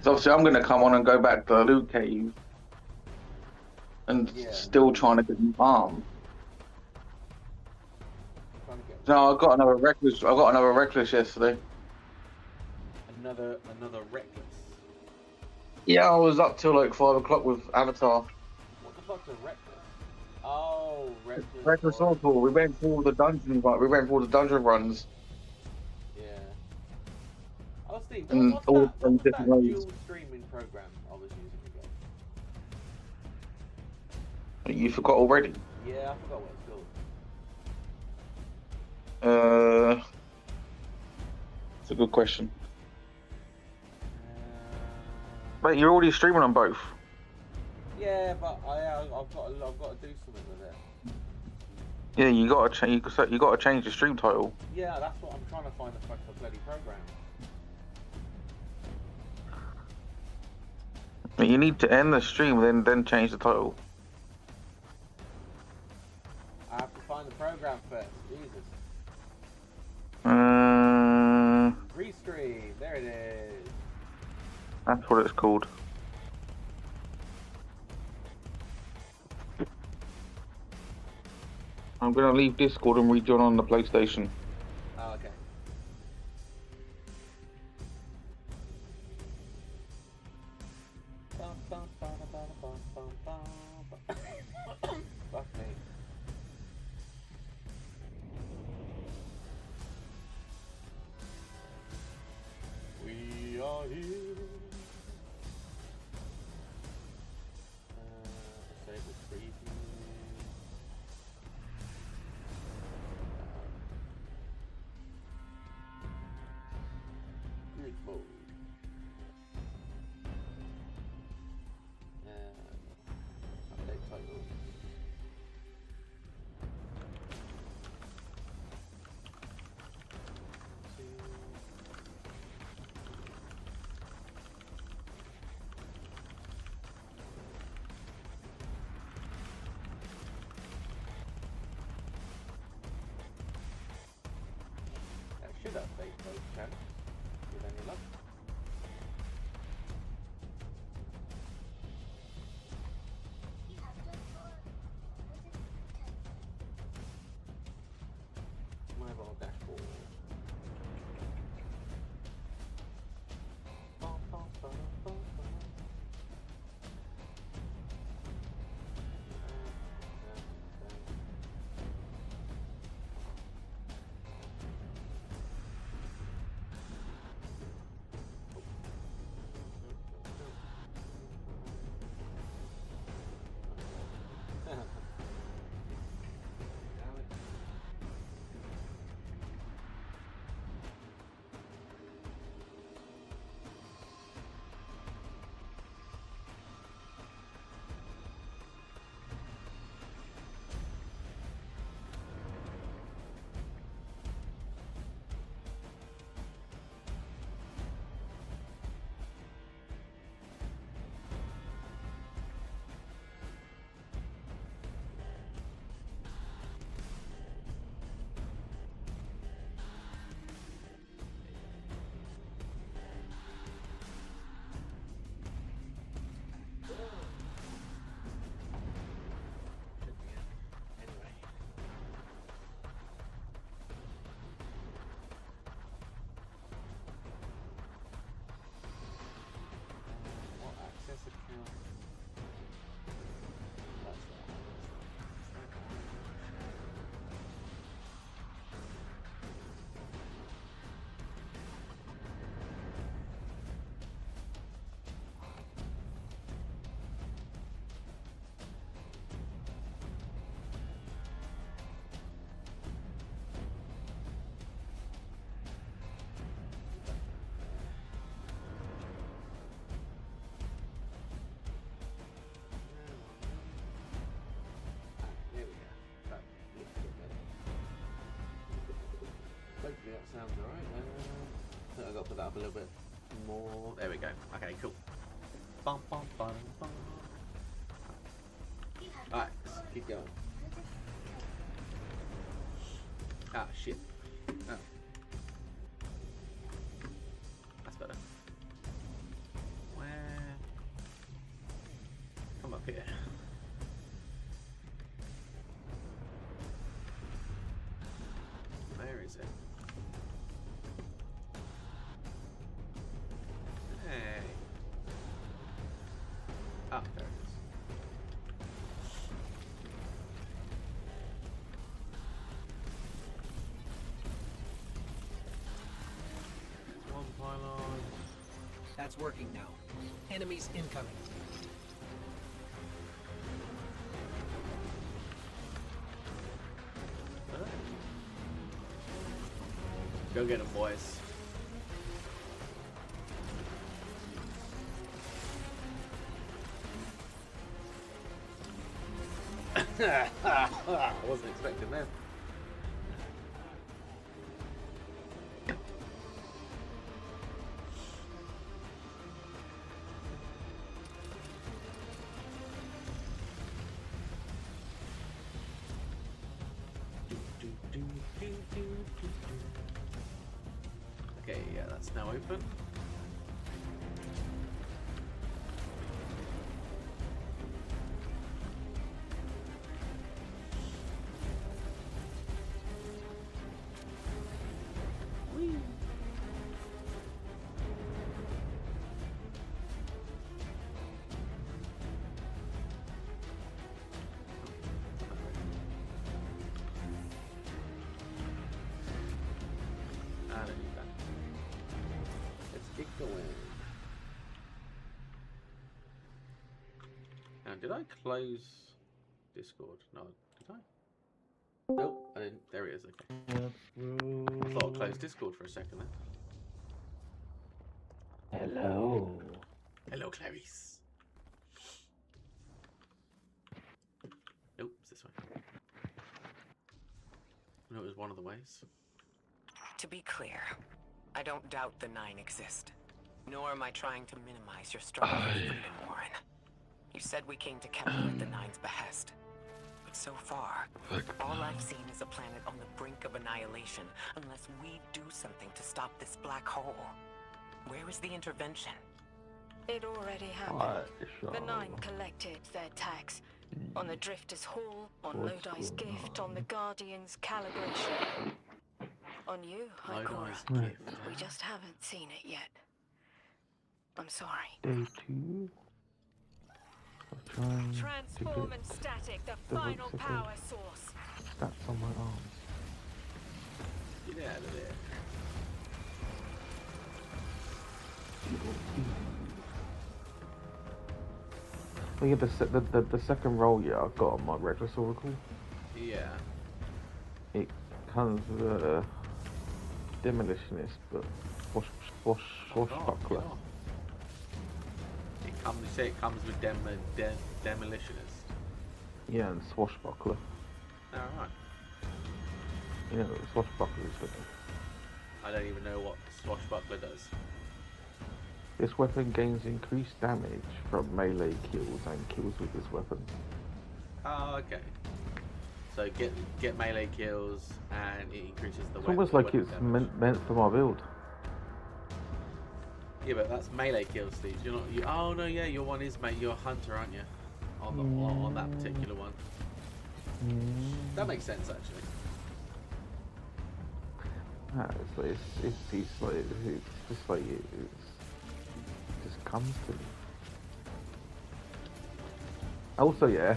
So obviously I'm gonna come on and go back to the loot cave and Yeah. still trying to get an arm. Trying to get No, I got another reckless. I got another reckless yesterday. another reckless. Yeah, I was up till like 5 o'clock with Avatar. What the fuck's a reckless? Oh, reckless. Reckless Orange. Oracle. We went through all the dungeon, but we went through all the dungeon runs Yeah. Oh, Steve, and what's all that? What the was different that ways. dual streaming program I was using again? You forgot already. Yeah, I forgot what it's called. It's a good question. Uh, Wait, you're already streaming on both. yeah, but I've got to do something with it. Yeah, you gotta change. You gotta change the stream title. Yeah, that's what I'm trying to find the bloody program. You need to end the stream, then change the title. I have to find the program first. Jesus. Restream. There it is. That's what it's called. I'm gonna leave Discord and rejoin on the PlayStation. Oh, okay. Fuck me. We are here. Disable preview. Grid mode. Update title. That should update those channels with any luck. Mobile dashboard. Bum, bum, bum, bum, bum. What access account? That's that one. There we go. That looks a bit better. Hopefully that sounds alright. I think I've got to put that up a little bit more. There we go. Okay, cool. Bum, bum, bum, bum. Alright, let's keep going. Ah, shit. Oh. That's better. That's working now. Enemies incoming. Go get him, boys. I wasn't expecting that. Okay, yeah, that's now open. Whee! I don't need that. Let's get going. Now, did I close Discord? No, did I? Nope, I didn't. There it is. Okay. I thought I closed Discord for a second then. Hello. Hello, Clarice. Nope, it's this way. No, it was one of the ways. To be clear, I don't doubt the Nine exist. Nor am I trying to minimize your struggle for freedom, Warren. You said we came to Kepler at the Nine's behest. But so far, all I've seen is a planet on the brink of annihilation unless we do something to stop this black hole. Where is the intervention? It already happened. The Nine collected their tax. On the Drifter's Hall, on Lodi's gift, on the Guardian's calibration. On you, Ikora. Lodi's gift. We just haven't seen it yet. I'm sorry. Day 2. I'm trying Transform to and static, the the final what's it power called? source. get stats on my arms. Get out of there. Oh yeah, the second roll, yeah, I've got on my Reckless Oracle. Yeah. It comes with a Demolitionist, but Swashbuckler. Oh. It comes. You say it comes with demolitionist. Yeah, and Swashbuckler. All right. You know what Swashbuckler is, don't you? I don't even know what swashbuckler does. This weapon gains increased damage from melee kills and kills with this weapon. Oh, okay. So get melee kills and it increases the It's weapon. almost like weapon it's damage. meant for my build. Yeah, but that's melee kills, Steve. You're not. Oh no, yeah, your one is mate. You're a hunter, aren't you? On that particular one. That makes sense actually. It's just like it just comes to me. Also, yeah,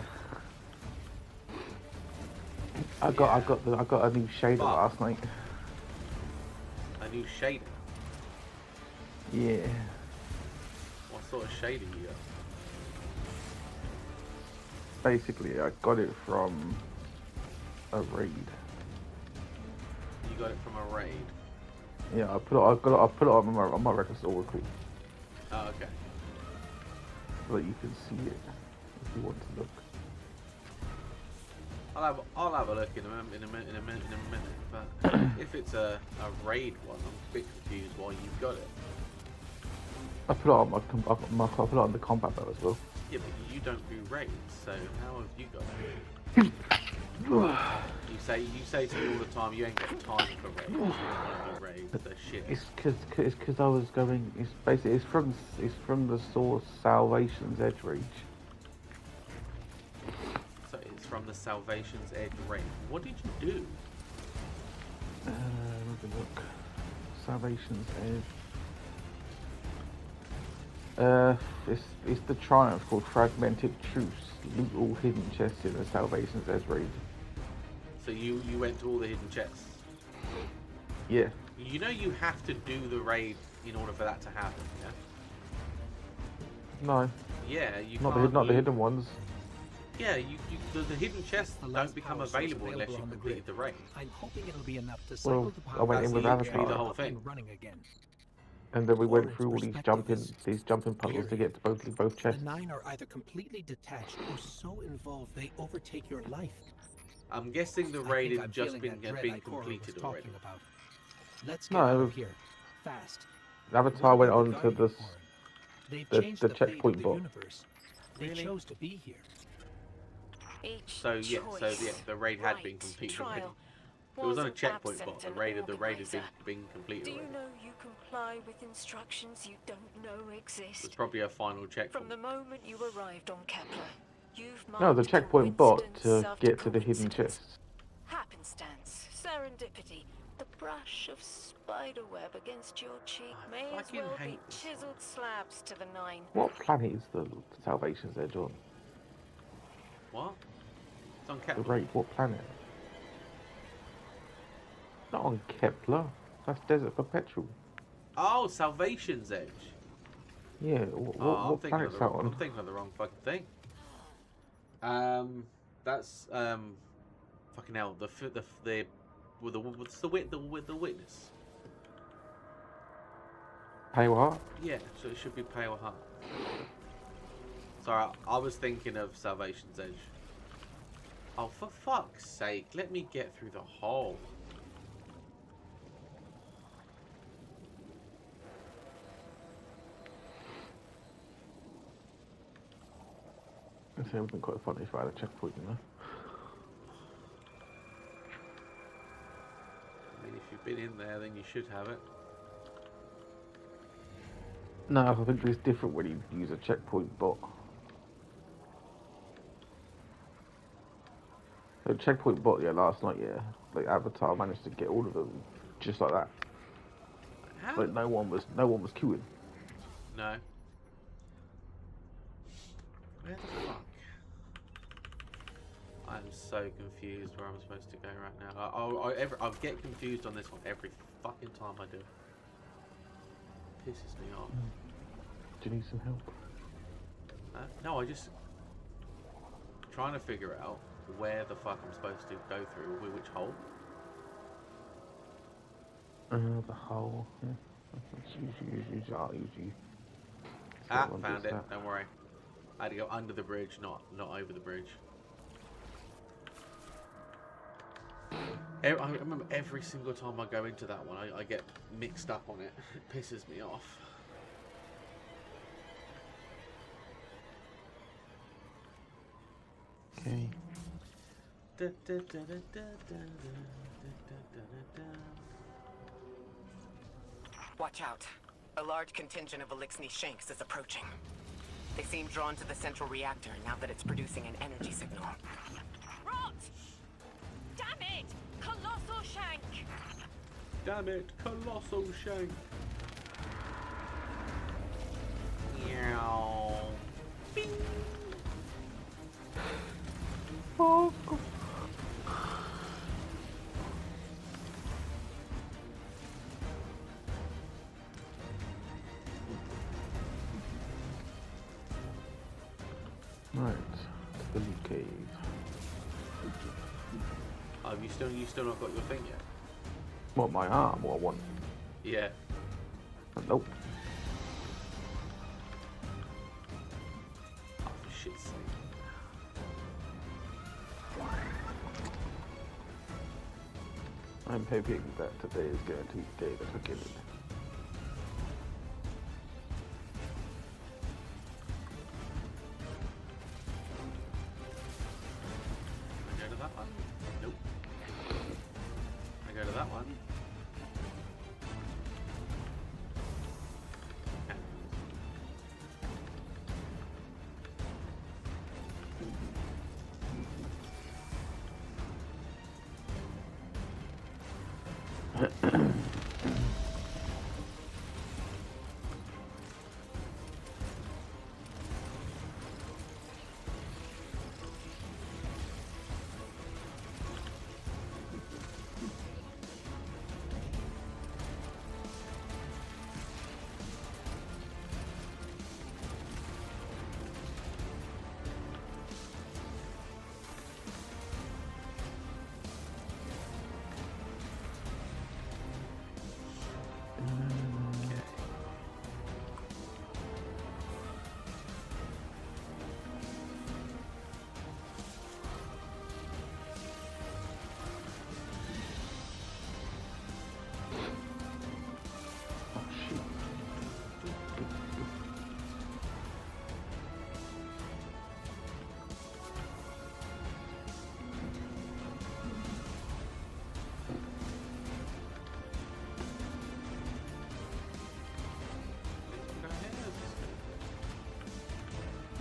I got a new shader But- last night. A new shader. Yeah, What sort of shader you got? basically I got it from a raid. You got it from a raid. Yeah, I put it on my Reckless Oracle Oh, okay. so that you can see it if you want to look. I'll have a look in a minute. But if it's a raid one, I'm a bit confused why you've got it. I put it on I put it on the combat bow as well. Yeah, but you don't do raids, so how have you got it? You say to me all the time you ain't got time for raids. You don't want to do raids. They're shit. It's because I was going. It's basically it's from the source Salvation's Edge Reach. So it's from the Salvation's Edge raid. What did you do? Let me look. Salvation's Edge. It's the triumph called Fragmented Truce. Loot all hidden chests in the Salvation's Edge raid. So you went to all the hidden chests. Yeah. You know you have to do the raid in order for that to happen, yeah? No, Yeah, you not can't. the hidden ones. Yeah, the hidden chests The don't last become power source available unless you on the completed grid. the raid. I'm hoping it'll be enough to Well, cycle the I power. went in with That's literally Avatar. the whole up thing. and running again. And then we went Hornet's through all these perspective jumping puzzles to get to both The chests. Nine are either completely detached or so involved they overtake your life. I'm guessing the I raid think has I'm just feeling been, that dread been Ikora was completed talking already. about. Let's get No, out it of was- here, fast. Avatar went What on about to the the Guardian, Warren? They've the changed the fate checkpoint of the bot. universe. They Really? chose to be here. Each So yeah, choice, the raid had been right, completed trial, already. It was on a wasn't checkpoint absent bot. The an raid had organizer. been completed Do you already. know you comply with instructions you don't know It exist? was probably a final checkpoint. From the moment you arrived on Kepler, you've No, the marked checkpoint bot coincidence to after get to the hidden coincidence. chests. Happenstance, serendipity, the brush of spiderweb against your cheek I may as fucking well be hate this chiseled slabs to the Nine. What planet is the Salvation's Edge on? What? It's on The Kepler. raid, what planet? Not on Kepler. That's Desert Perpetual. Oh, Salvation's Edge. Yeah, I'm what thinking of planet's the that wrong, I'm on? thinking of the wrong fucking thing. That's fucking hell. What's the witness? Pale Heart? Yeah, so it should be Pale Heart. Sorry, I was thinking of Salvation's Edge. Oh, for fuck's sake, let me get through the hole. It would have been quite funny if I had a checkpoint, you know? I mean, if you've been in there, then you should have it. No, I think it's different when you use a checkpoint bot. The checkpoint bot, yeah, last night, yeah, like Avatar managed to get all of them just like that. How? Like no one was queuing. No. Where the fuck? I'm so confused where I'm supposed to go right now. I'll get confused on this one every fucking time I do. Pisses me off. Do you need some help? No, I just trying to figure out where the fuck I'm supposed to go through, with which hole. The hole. Yeah. Usually. Found it. Don't worry. I had to go under the bridge, not over the bridge. I remember every single time I go into that one, I get mixed up on it. It pisses me off. Okay. Watch out. A large contingent of Elixni Shanks is approaching. They seem drawn to the central reactor now that it's producing an energy signal. Rot! Damn it! Colossal Shank! Damn it, Colossal Shank. Meow. Bing. Right, to the loot cave. Oh, you still not got your thing yet? What, my arm or one? Yeah. Nope. Oh, for shit's sake. I'm hoping that today is going to be the day that I get it. I go to that one? Nope. I go to that one.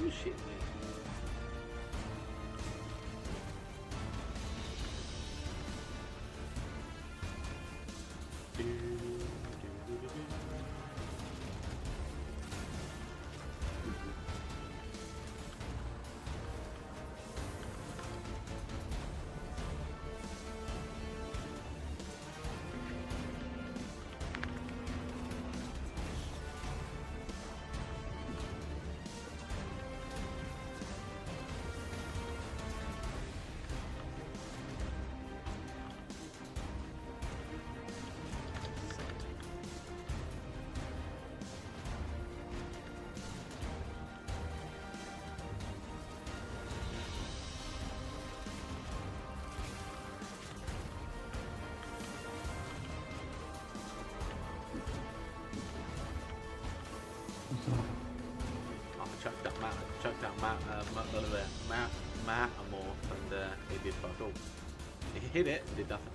You shit me. Chucked out Matamorph and it did fuck all. It hit it and did nothing.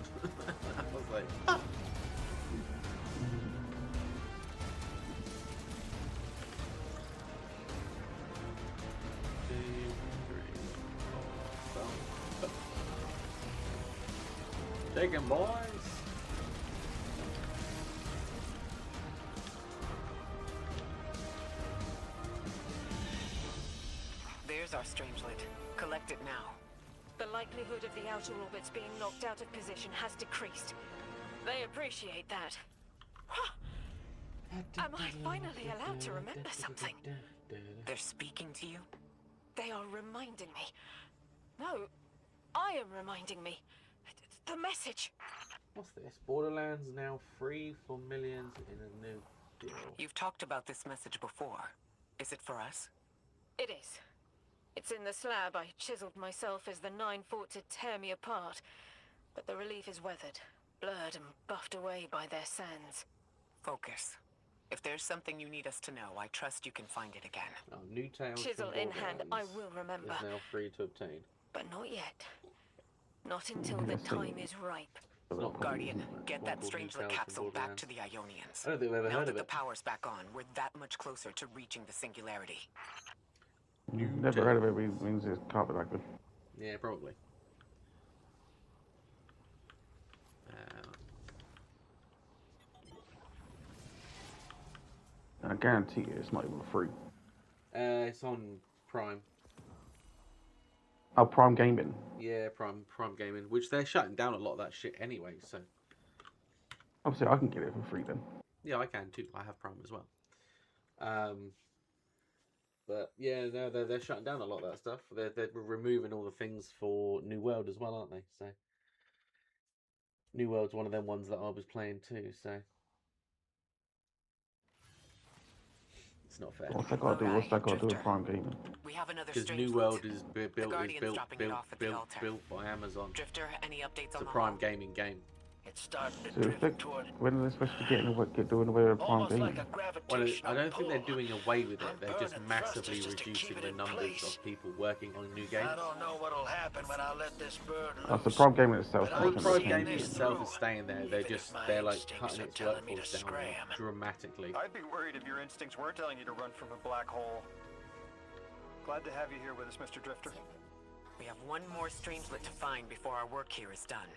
I was like, ah. Taking boys. There's our Strangelet. Collect it now. The likelihood of the outer orbits being knocked out of position has decreased. They appreciate that. Am I finally allowed to remember something? They're speaking to you? They are reminding me. No, I am reminding me. The message. What's this? Borderlands now free for millions in a new deal. You've talked about this message before. Is it for us? It is. It's in the slab I chiseled myself as the Nine fought to tear me apart. But the relief is weathered, blurred and buffed away by their sands. Focus. If there's something you need us to know, I trust you can find it again. Oh, new tales Chisel in hand, I will remember. Is now free to obtain. But not yet. Not until the time is ripe. Guardian, get that Strangelet capsule back to the Ionians. I don't think we've ever Now heard that of the it. power's back on, we're that much closer to reaching the singularity. Never heard of it, but means it can't be that good. Yeah, probably. I guarantee you it's not even free. It's on Prime. Oh, Prime Gaming. Yeah, Prime Gaming, which they're shutting down a lot of that shit anyway. So Obviously, I can get it for free then. yeah, I can too. I have Prime as well. But yeah, no, they're shutting down a lot of that stuff. They're removing all the things for New World as well, aren't they? So New World's one of them ones that I was playing too. So it's not fair. What's that got to do? What's that got to do with Prime Gaming? We have another Because Strangelet. New World is built dropping it off at the altar. built by Amazon. Drifter, any updates It's on a the Prime hull? Gaming game. It's starting to So if drift toward when are they supposed to get doing away with Prime almost Gaming? like a Well, gravitational I don't think they're pull. doing away with it. I'm They're just burning massively thrusters just to reducing keep it the in numbers place. of people working on new games. I don't know what'll happen when I let this bird Oh, loose. so Prime Gaming itself. But Well, I'm doesn't Prime seeing change. Gaming this itself through, is staying there. even if They're my like instincts cutting are its telling me to workforce down scram. dramatically. I'd be worried if your instincts were telling you to run from a black hole. Glad to have you here with us, Mr. Drifter. We have one more Strangelet to find before our work here is done.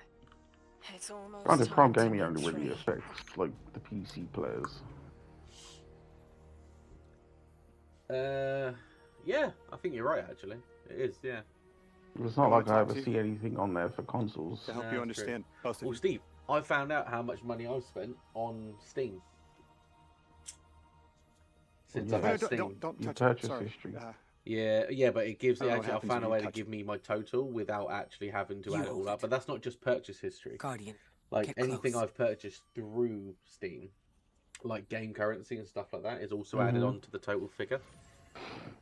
It's almost Granted, Prime time to Gaming only make really trade. affects like the PC players. Yeah, I think you're right. Actually, it is. Yeah. It's not I like wanna I talk ever to see anything on there for consoles. To help No, you true. understand both of Well, you. Steve, I found out how much money I've spent on Steam since Yeah. I've No, had Steam. don't Your touch it. purchase Sorry. history. Yeah, but it gives I don't know what actually. I happens found a when way you to touch give it. me my total without actually having to You add it all hold up. it. But that's not just purchase history. Guardian, Like get anything close. I've purchased through Steam, like game currency and stuff like that, is also added Mhm. on to the total figure.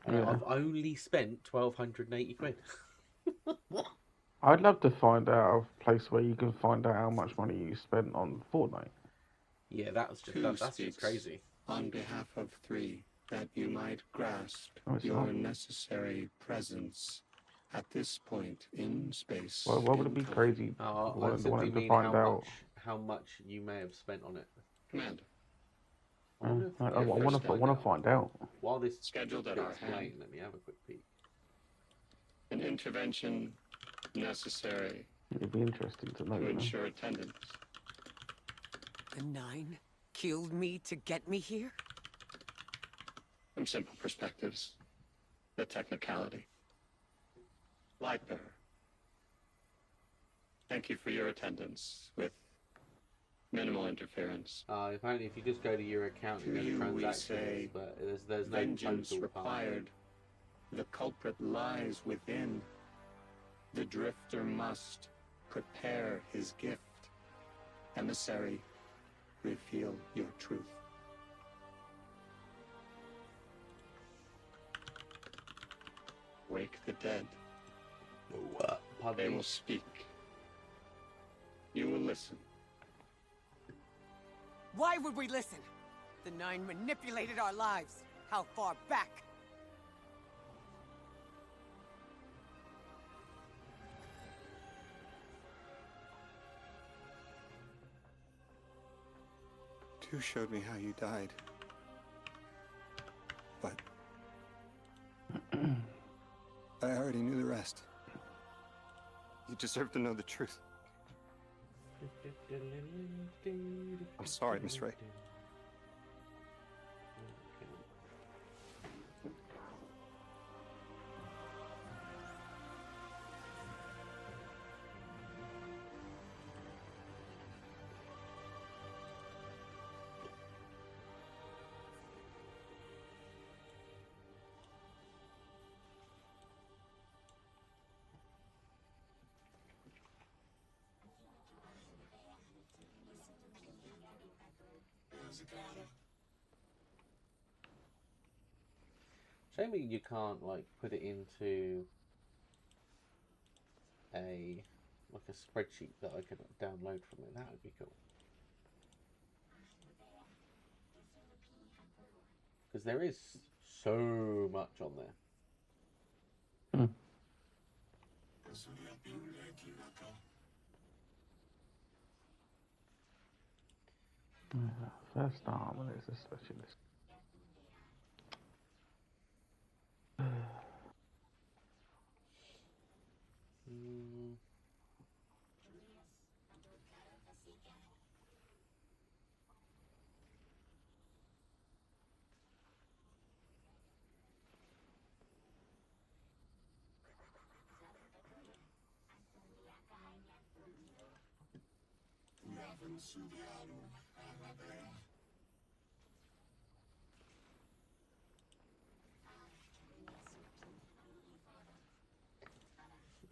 And Yeah. I've only spent 1,280 quid. I'd love to find out a place where you can find out how much money you spent on Fortnite. Yeah, that's just crazy. On behalf of three, that you might grasp Oh, it's your not. necessary presence at this point in space. Well, why would it be in time. crazy? I Wanted simply to mean find out. how much you may have spent on it. Commander, I wonder if- want to find out. While this Scheduled at bit's our hand. playing, let me have a quick peek. An intervention necessary It'd be interesting to know. to You know? ensure attendance. The Nine killed me to get me here? From simple perspectives, the technicality. Lightbearer. Thank you for your attendance with minimal interference. Apparently, if you just go to your account, you To go to you we transactions, say, but there's no vengeance total part. required. The culprit lies within. The drifter must prepare his gift. Emissary, reveal your truth. Wake the dead. Pardon They me. will speak. You will listen. Why would we listen? The Nine manipulated our lives. How far back? Tu showed me how you died. But I already knew the rest. You deserve to know the truth. I'm sorry, Miss Ray. Shame you can't like put it into a spreadsheet that I could download from it. That would be cool. Because there is so much on there. First armor is a specialist.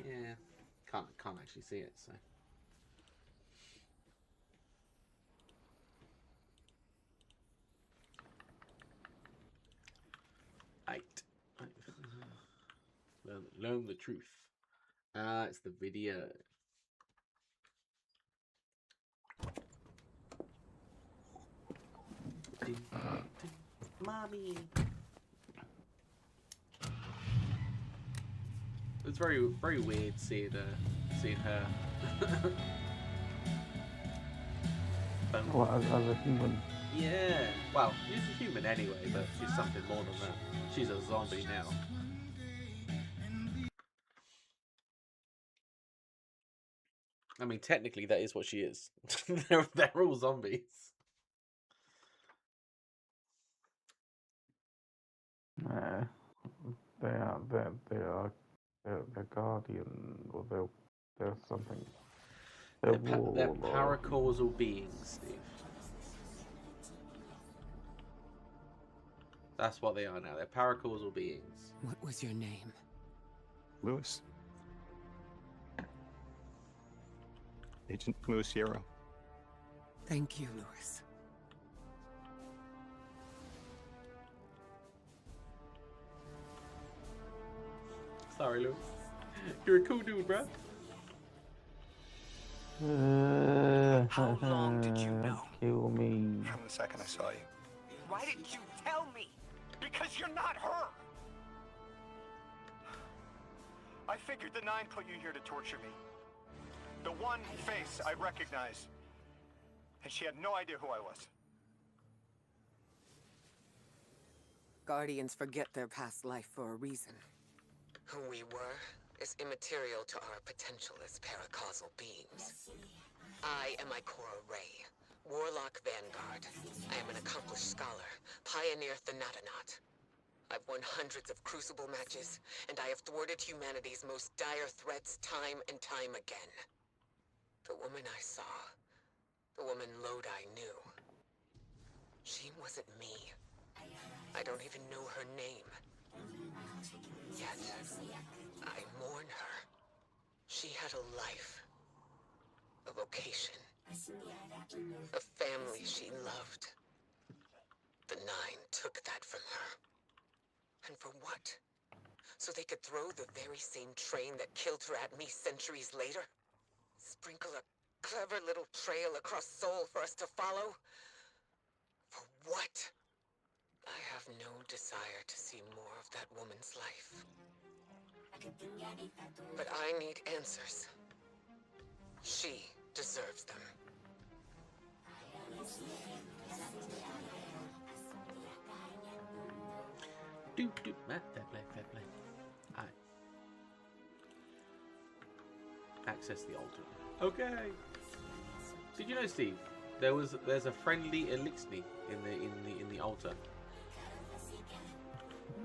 Yeah, can't actually see it, so. Right. Learn the truth. It's the video. Mommy. It's very weird seeing her. Well, as a human. Yeah. Well, she's a human anyway, but she's something more than that. She's a zombie now. I mean, technically, that is what she is. they're all zombies. They're guardian, or they're something. They're paracausal beings, Steve. That's what they are now. They're paracausal beings. What was your name? Lewis. Agent Lewis Hero. Thank you, Lewis. Sorry, Lewis. You're a cool dude, bro. How long did you know? Kill me. From the second I saw you. Why didn't you tell me? Because you're not her! I figured the Nine put you here to torture me. The one face I recognize. And she had no idea who I was. Guardians forget their past life for a reason. Who we were is immaterial to our potential as paracausal beings. I am Ikora Rey, Warlock Vanguard. I am an accomplished scholar, pioneer Thanatonaut. I've won hundreds of Crucible matches, and I have thwarted humanity's most dire threats time and time again. The woman I saw, the woman Lodi knew, she wasn't me. I don't even know her name. Yet, I mourn her. She had a life, a vocation, a family she loved. The Nine took that from her. And for what? So they could throw the very same train that killed her at me centuries later? Sprinkle a clever little trail across Seoul for us to follow? For what? I have no desire to see more of that woman's life. But I need answers. She deserves them. Doop doop, fair play, fair play. Aye. Access the altar. Okay. Did you know, Steve? There's a friendly Elixni in the altar.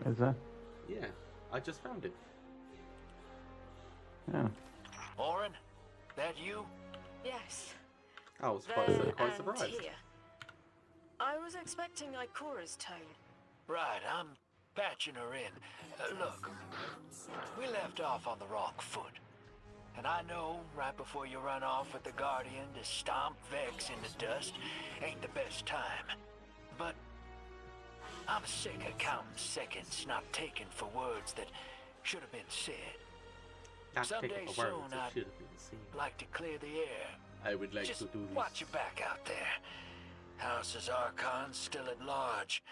Is there? Yeah, I just found it. Yeah. Orin, that you? Yes. I was There quite and surprised. here. I was expecting Ikora's tone. Right, I'm patching her in. Look, we left off on the wrong foot. And I know right before you run off with the Guardian to stomp Vex in the dust ain't the best time. But I'm sick of counting seconds not taken for words that should have been said. Not Someday taking the soon words that I'd should have been seen. like to clear the air. I would like Just to do this. watch your back out there. House's Archon's still at large.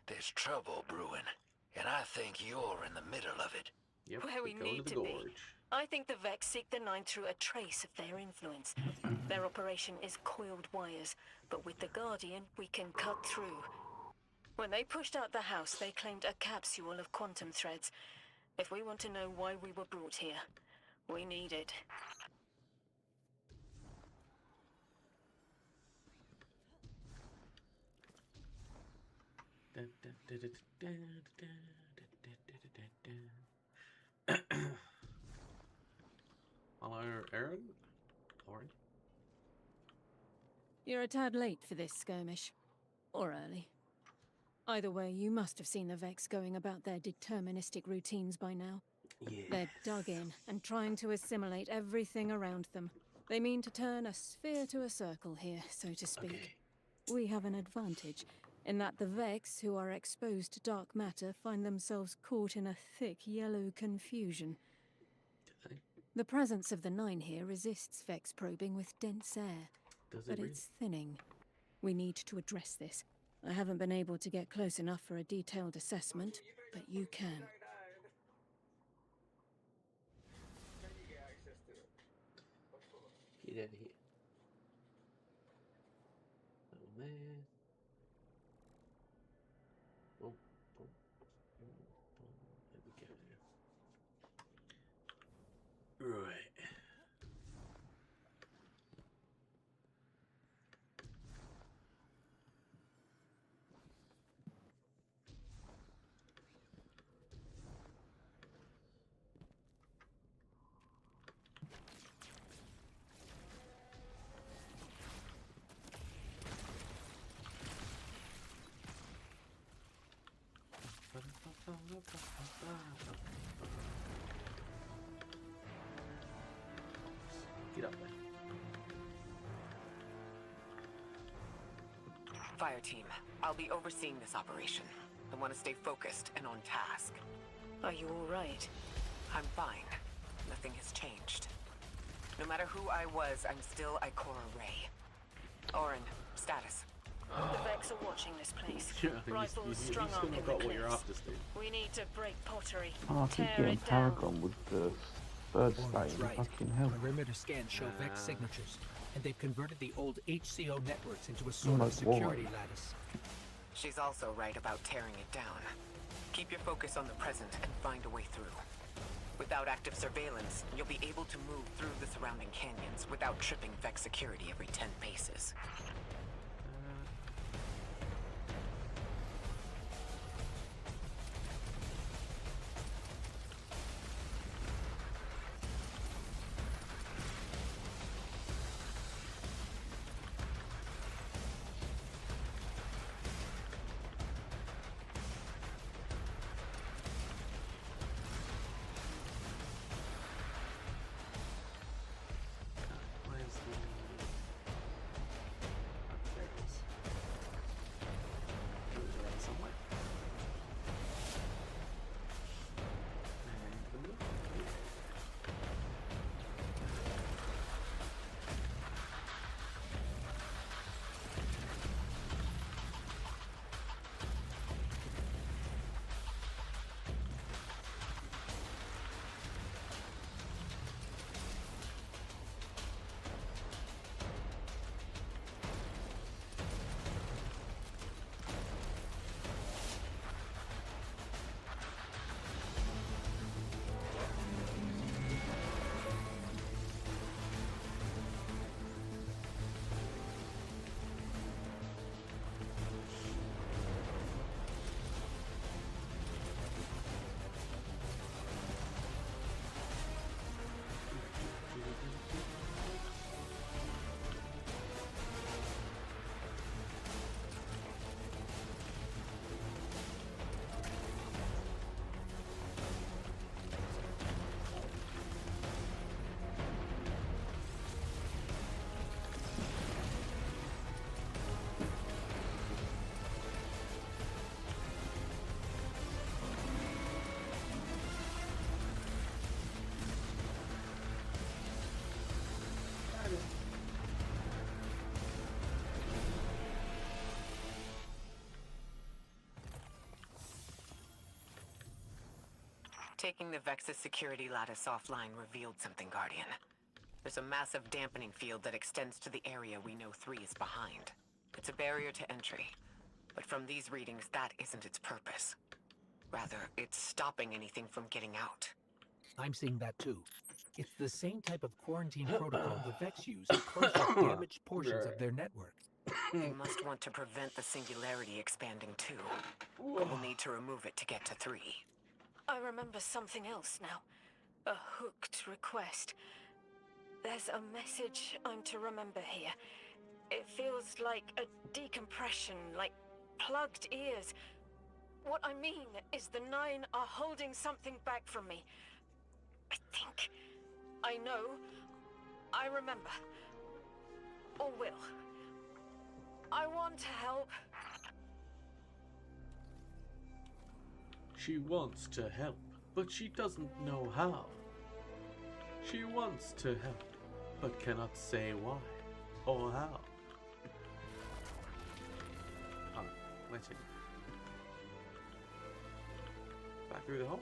There's trouble brewing, and I think you're in the middle of it. Yep, Where we we're going need to to the be. gorge. I think the Vex seek the Nine through a trace of their influence. Their operation is coiled wires, but with the Guardian, we can cut through. When they pushed out the house, they claimed a capsule of quantum threads. If we want to know why we were brought here, we need it. Hello, Aaron? Orange? You're a tad late for this skirmish. Or early. Either way, you must have seen the Vex going about their deterministic routines by now. Yeah. They're dug in and trying to assimilate everything around them. They mean to turn a sphere to a circle here, so to speak. Okay. We have an advantage, in that the Vex who are exposed to dark matter find themselves caught in a thick yellow confusion. The presence of the Nine here resists Vex probing with dense air, but it's thinning. We need to address this. I haven't been able to get close enough for a detailed assessment, but you can. Get out of here. Oh man. Boom, boom, boom, boom. There we go. Right. Get up there. Fire team, I'll be overseeing this operation. I want to stay focused and on task. Are you all right? I'm fine. Nothing has changed. No matter who I was, I'm still Ikora Rey. Orin, status. The Vex are watching this place. Yeah, Rifles you strung still up in not the got what you're cliffs. after, Steve. We need to break pottery, Oh, I keep tear getting it down. Paragon with the third Orange, state. right. Fucking hell. Perimeter scans show Vex signatures, and they've converted the old HCO networks into a Oh sort my of security God. lattice. She's also right about tearing it down. Keep your focus on the present and find a way through. Without active surveillance, you'll be able to move through the surrounding canyons without tripping Vex security every 10 paces. Taking the Vex's security lattice offline revealed something, Guardian. There's a massive dampening field that extends to the area we know 3 is behind. It's a barrier to entry. But from these readings, that isn't its purpose. Rather, it's stopping anything from getting out. I'm seeing that too. It's the same type of quarantine protocol the Vex use to close off damaged portions of their network. They must want to prevent the singularity expanding too. We'll need to remove it to get to 3. I remember something else now. A hooked request. There's a message I'm to remember here. It feels like a decompression, like plugged ears. What I mean is the 9 are holding something back from me. I think. I know. I remember. Or will. I want to help. She wants to help, but she doesn't know how. She wants to help, but cannot say why or how. Oh, let's see. Back through the hole.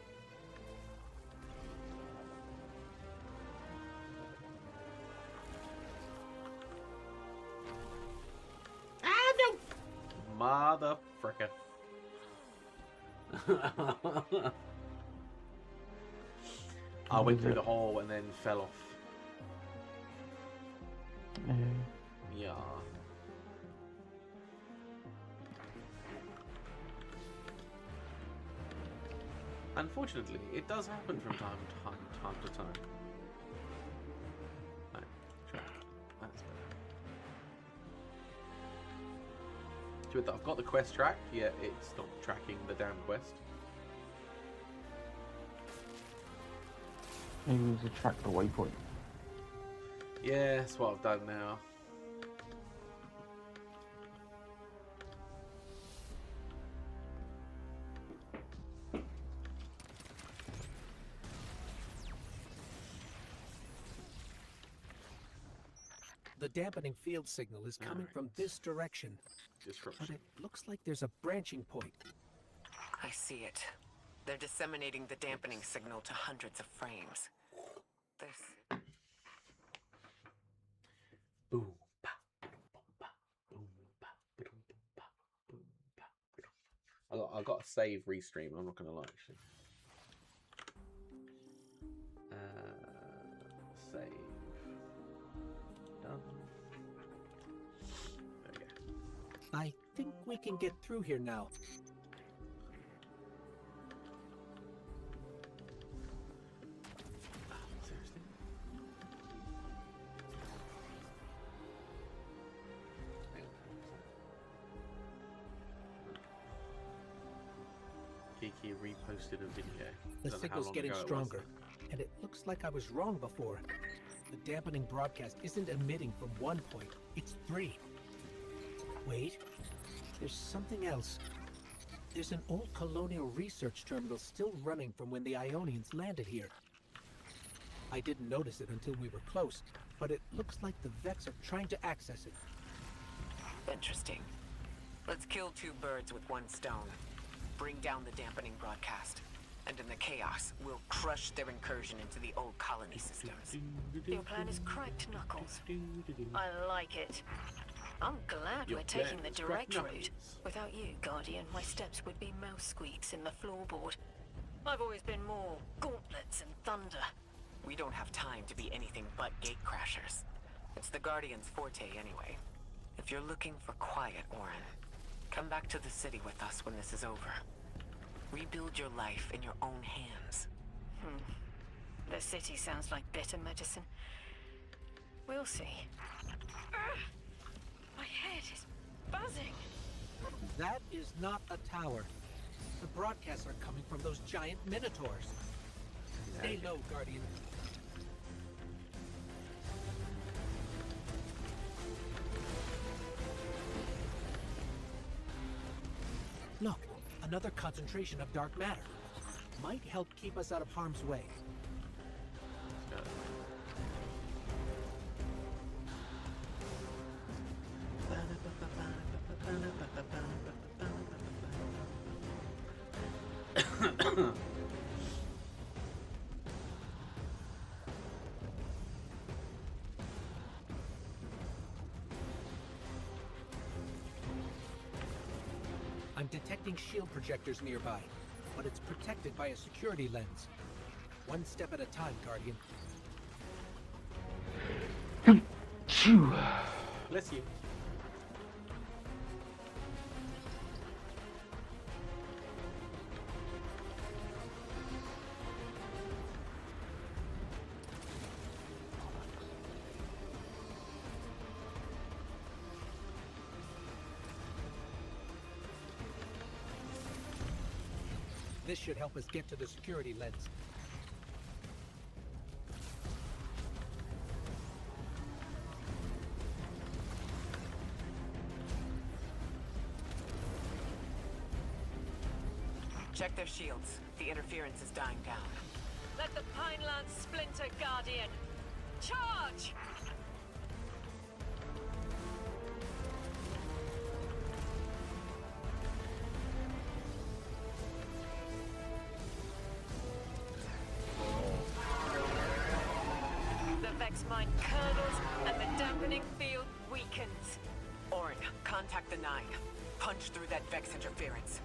Ah, no! Mother fricker. I went through the hole and then fell off. Yeah. Unfortunately, it does happen from time to time. Right, track. That's better. I've got the quest track, yet it's not tracking the damn quest. Maybe we should track the waypoint. Yeah, that's what I've done now. The dampening field signal is coming from this direction. Disruption. But it looks like there's a branching point. I see it. They're disseminating the dampening signal to hundreds of frames. This... Boom, ba, boom, ba, boom, ba, boom, ba, boom, ba, boom. I got a save restream. I'm not gonna lie, actually. Save. Done. There we go. I think we can get through here now. Seriously? Hang on. Kiki reposted a video. The Don't know how signal's long getting ago it was, stronger, and it looks like I was wrong before. The dampening broadcast isn't emitting from 1 point, it's 3. Wait, there's something else. There's an old colonial research terminal still running from when the Ionians landed here. I didn't notice it until we were close, but it looks like the Vex are trying to access it. Interesting. Let's kill 2 birds with 1 stone. Bring down the dampening broadcast. And in the chaos, we'll crush their incursion into the old colony systems. Your plan is cracked, Knuckles. I like it. I'm glad we're taking the direct route. Without you, Guardian, my steps would be mouse squeaks in the floorboard. I've always been more gauntlets and thunder. We don't have time to be anything but gatecrashers. It's the Guardian's forte anyway. If you're looking for quiet, Orin, come back to the city with us when this is over. Rebuild your life in your own hands. The city sounds like bitter medicine. We'll see. My head is buzzing. That is not a tower. The broadcasts are coming from those giant minotaurs. Stay low, Guardian. Look, another concentration of dark matter. Might help keep us out of harm's way. I'm detecting shield projectors nearby, but it's protected by a security lens. 1 step at a time, Guardian. Bless you. This should help us get to the security lens. Check their shields. The interference is dying down. Let the Pinelands splinter, Guardian. Charge! The Vex mine curdles and the dampening field weakens. Orin, contact the 9. Punch through that Vex interference.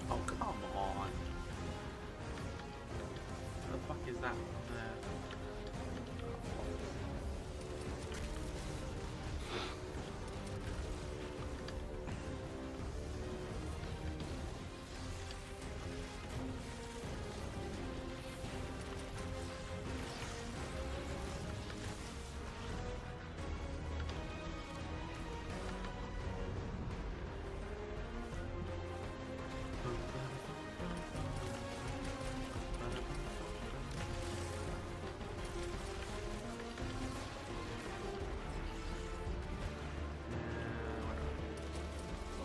Oh, come on. What the fuck is that?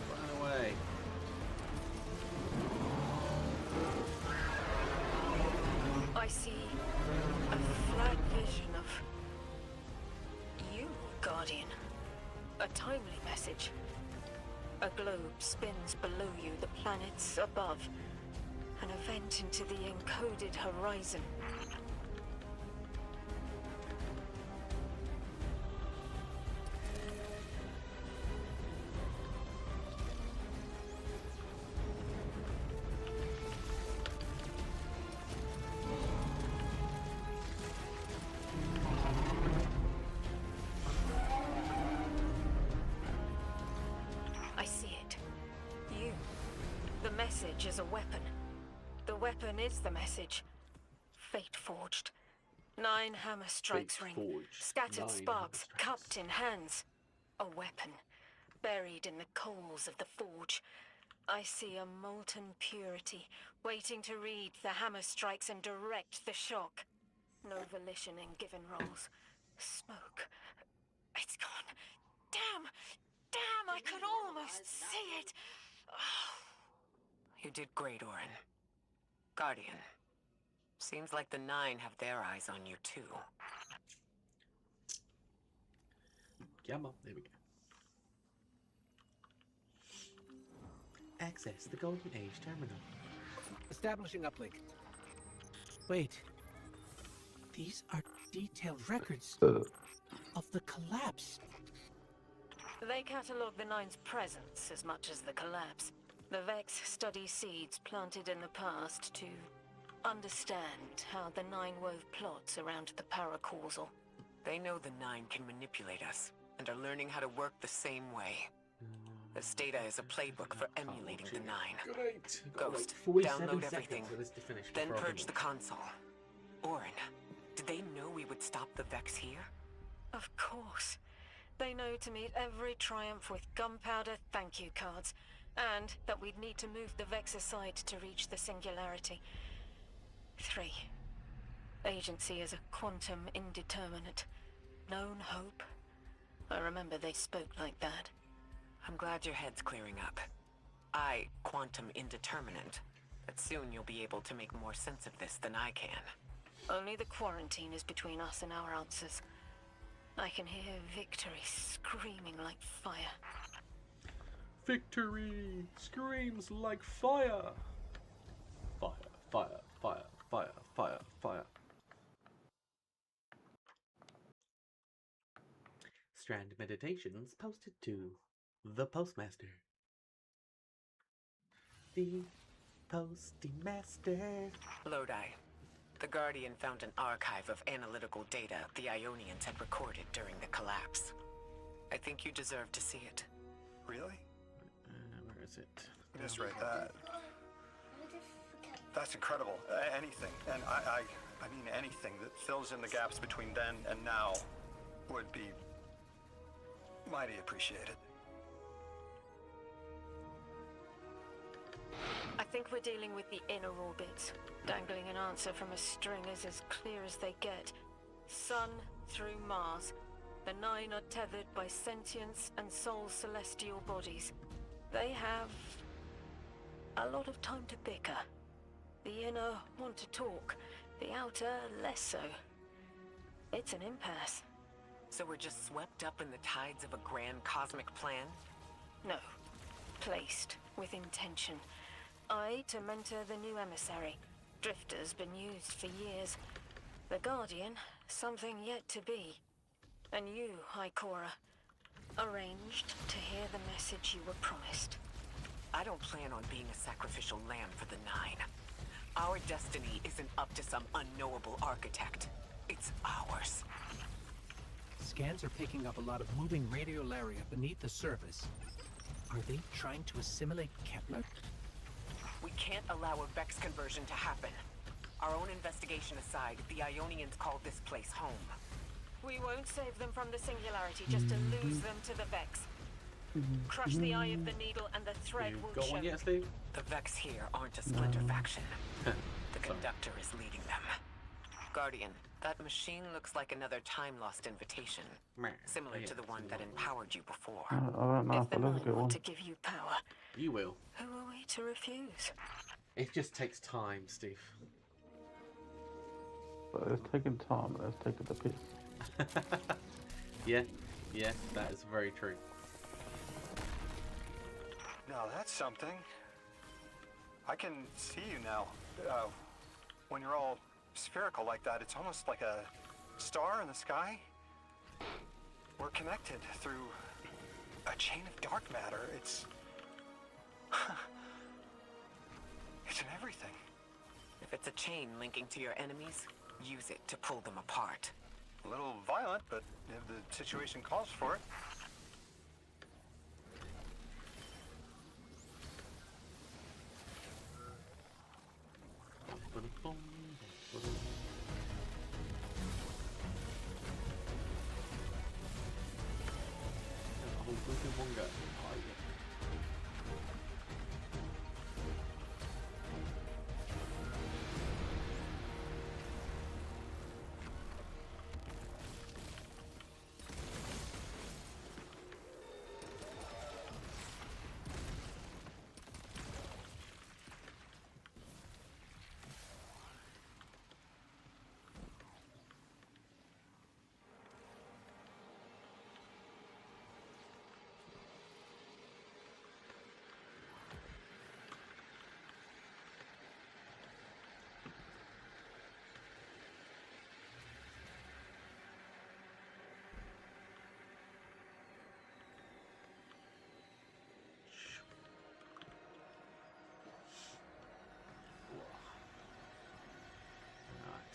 Run away. I see a flat vision of you, Guardian. A timely message. A globe spins below you, the planets above. an event into the encoded horizon. I see it. You. The message is a weapon. The weapon is the message. Fate forged. 9 hammer strikes ring. Scattered sparks, cupped in hands. A weapon. Buried in the coals of the forge. I see a molten purity, waiting to read the hammer strikes and direct the shock. No volition in given roles. Smoke. It's gone. Damn! Damn, I could almost see it! You did great, Orin. Guardian. Seems like the 9 have their eyes on you, too. Come on, there we go. Access the Golden Age terminal. Establishing uplink. Wait. These are detailed records of the collapse. They catalogue the 9's presence as much as the collapse. The Vex study seeds planted in the past to understand how the 9 wove plots around the paracausal. They know the 9 can manipulate us, and are learning how to work the same way. This data is a playbook for emulating the 9. Great. Ghost, 47 download seconds everything, for this to finish then before I purge the console. Orin, did they know we would stop the Vex here? Of course. They know to meet every triumph with gunpowder thank you cards, and that we'd need to move the Vex aside to reach the singularity. 3. Agency is a quantum indeterminate. Known hope. I remember they spoke like that. I'm glad your head's clearing up. Quantum indeterminate. But soon you'll be able to make more sense of this than I can. Only the quarantine is between us and our answers. I can hear victory screaming like fire. Victory screams like fire. Fire, fire, fire, fire, fire, fire. Strand Meditations posted to the Postmaster. The Postmaster. Lodi. The Guardian found an archive of analytical data the Ionians had recorded during the collapse. I think you deserve to see it. Really? Where is it? Misread that. That's incredible. Anything, and I mean anything that fills in the gaps between then and now would be mighty appreciated. I think we're dealing with the inner orbits. Dangling an answer from a string is as clear as they get. Sun through Mars. The 9 are tethered by sentience and soul celestial bodies. They have a lot of time to bicker. The inner want to talk, the outer less so. It's an impasse. So we're just swept up in the tides of a grand cosmic plan? No. Placed with intention. I to mentor the new emissary. Drifter's been used for years. The Guardian, something yet to be. And you, Ikora, arranged to hear the message you were promised. I don't plan on being a sacrificial lamb for the 9. Our destiny isn't up to some unknowable architect. It's ours. Scans are picking up a lot of moving radiolaria beneath the surface. Are they trying to assimilate Kepler? We can't allow a Vex conversion to happen. Our own investigation aside, the Ionians called this place home. We won't save them from the singularity just to lose them to the Vex. Crush the eye of the needle and the thread will Got show. one yet, Steve? The Vex here aren't a splinter faction. The conductor is leading them. Guardian, that machine looks like another time-lost invitation. Similar to the one that empowered you before. I don't know If the if I look at 9 one. want to give you power, You will. who are we to refuse? It just takes time, Steve. But it's taking time and it's taking the piss. Yeah, that is very true. Now that's something. I can see you now. When you're all spherical like that, it's almost like a star in the sky. We're connected through a chain of dark matter. It's in everything. If it's a chain linking to your enemies, use it to pull them apart. A little violent, but if the situation calls for it.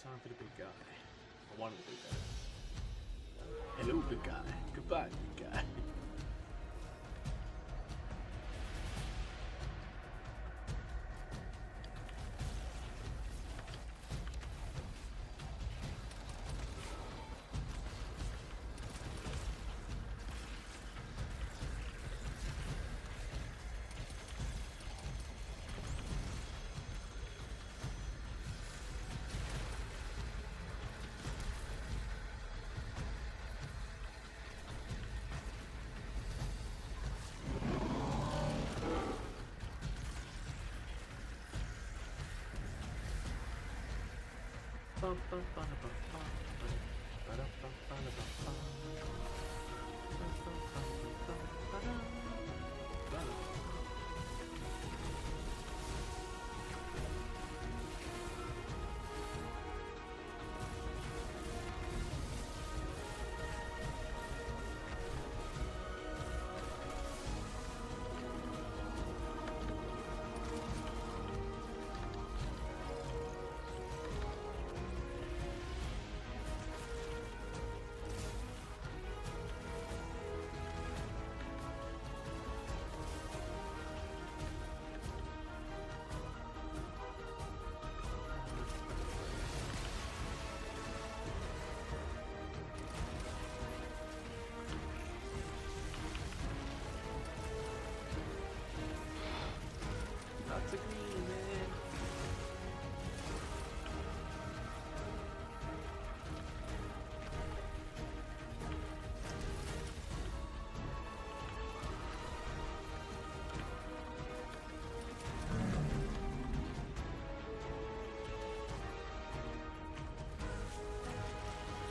Time for the big guy. I wanted the big guy. Hello, big guy. Goodbye, big guy. Lots of green, man.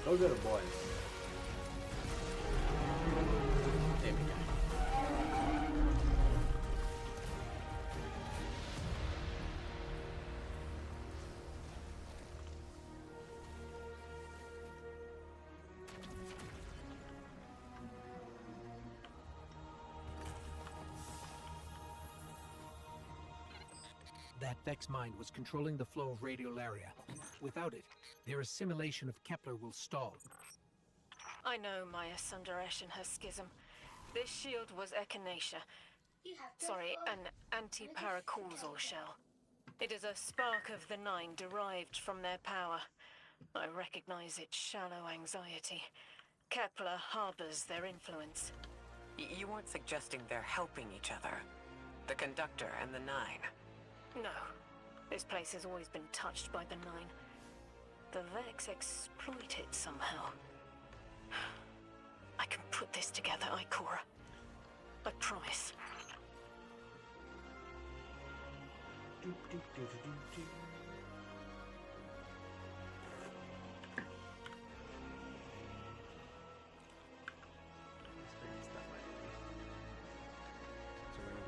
Go get it, boys. There we go. That Vex mine was controlling the flow of radiolaria. Without it, their assimilation of Kepler will stall. I know Maya Sundaresh and her schism. This shield was echinacea. Sorry, an anti-paracausal shell. It is a spark of the Nine derived from their power. I recognize its shallow anxiety. Kepler harbors their influence. You weren't suggesting they're helping each other? The Conductor and the Nine? No. This place has always been touched by the Nine. The Vex exploit it somehow. I can put this together, Ikora. I promise.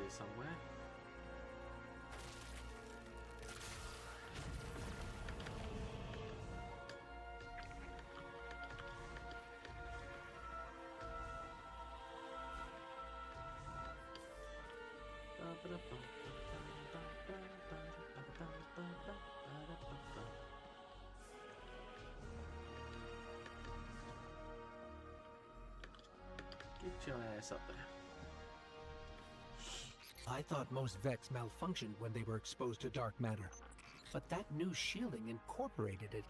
Somewhere. Get your ass up there. I thought most Vex malfunctioned when they were exposed to dark matter, but that new shielding incorporated it.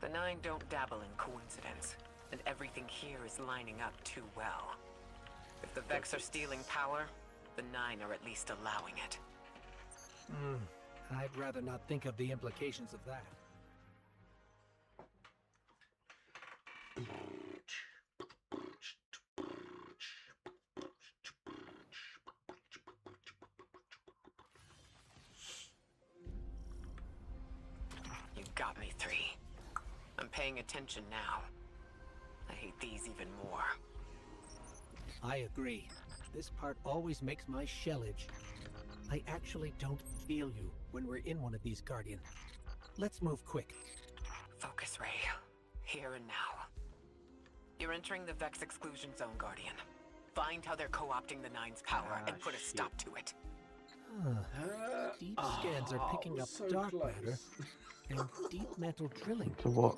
The Nine don't dabble in coincidence, and everything here is lining up too well. If the Vex are stealing power, the Nine are at least allowing it. I'd rather not think of the implications of that. You got me, 3. I'm paying attention now. I hate these even more. I agree. This part always makes my shell itch. I actually don't feel you when we're in one of these, Guardian. Let's move quick. Focus ray. Here and now. You're entering the Vex exclusion zone, Guardian. Find how they're co-opting the Nine's power and put a stop to it. Deep scans are picking up so dark close. matter and deep metal drilling. To what?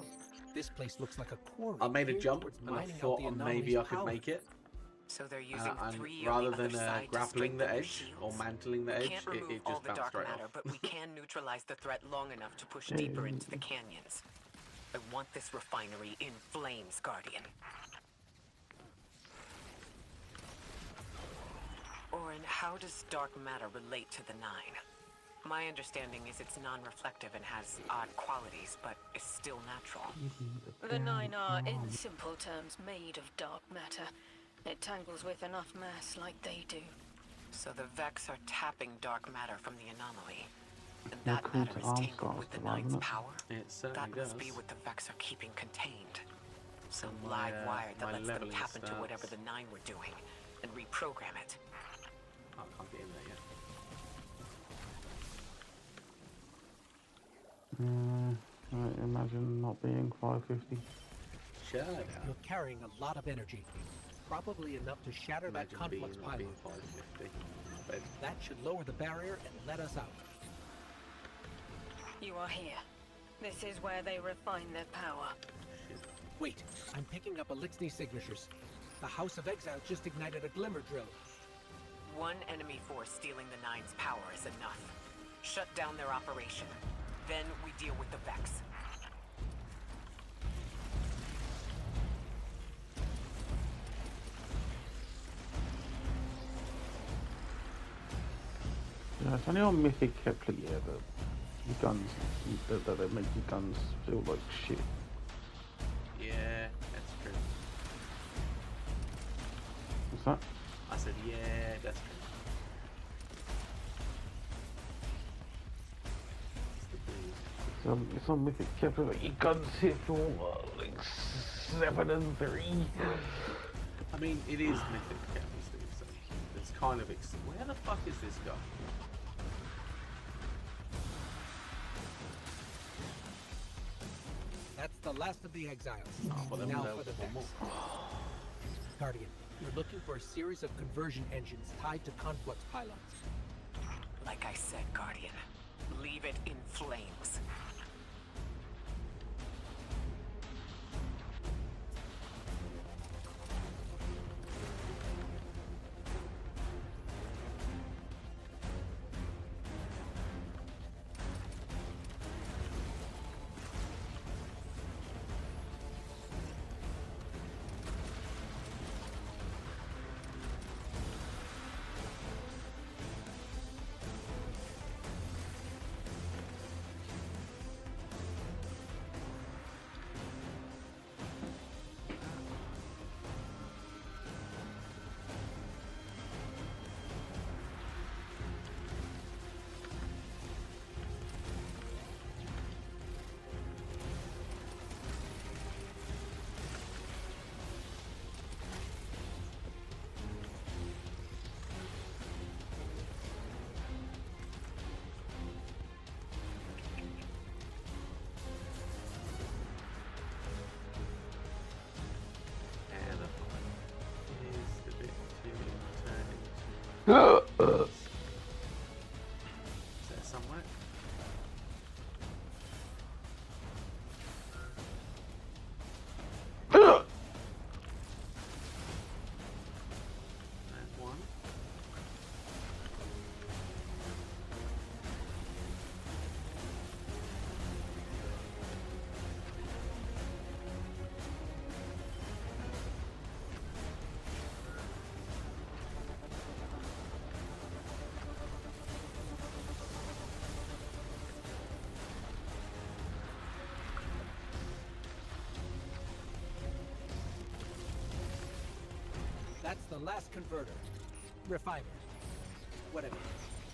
This place looks like a quarry. I made a geared jump towards and I mining out thought the maybe I anomaly's could power. make it. So they're using And 3 rather on the than other side to grappling the strengthen their edge or shields. mantling the We edge, can't remove it all just the bounced dark right matter, off. but we can neutralize the threat long enough to push deeper into the canyons. I want this refinery in flames, Guardian. Orin, how does dark matter relate to the Nine? My understanding is it's non-reflective and has odd qualities, but is still natural. The Nine are, in simple terms, made of dark matter. It tangles with enough mass like they do. So the Vex are tapping dark matter from the anomaly. And Yeah, that cool matter to is arms tangled guards with the to run, Nine's isn't it? power. It certainly That must does. be what the Vex are keeping contained. Some My, live wire that my lets them leveling tap into whatever starts. the Nine were doing and reprogram it. I can't get in there yet. I imagine not being 550. Shut up. You're carrying a lot of energy. Probably enough to shatter that Imagine conflux not being pylon. 550. But That should lower the barrier and let us out. You are here. This is where they refine their power. Wait, I'm picking up Elixni signatures. The House of Exile just ignited a glimmer drill. One enemy force stealing the Nine's power is enough. Shut down their operation. Then we deal with the Vex. Yeah, it's only on Mythic Kepler, yeah, the guns, that they make your guns feel like shit. yeah, that's true. What's that? I said, yeah, that's true. It's on Mythic Kepler that your guns hit for like 7 and 3. I mean, it is Mythic Kepler's thing, so it's kind of where the fuck is this guy? That's the last of the exiles. well, then Now we'll for the have one Vex. Guardian, you're looking for a series of conversion engines tied to conflux pylons. Like I said, Guardian, leave it in flames. And is the bit to turn into. Is there somewhere? the last converter. Refiner. Whatever.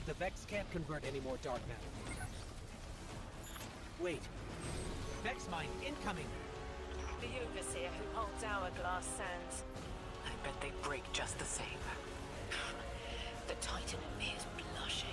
The Vex can't convert any more dark matter. Wait. Vex mine incoming! The Overseer who holds Hourglass Sands. I bet they break just the same. The Titan in me is blushing.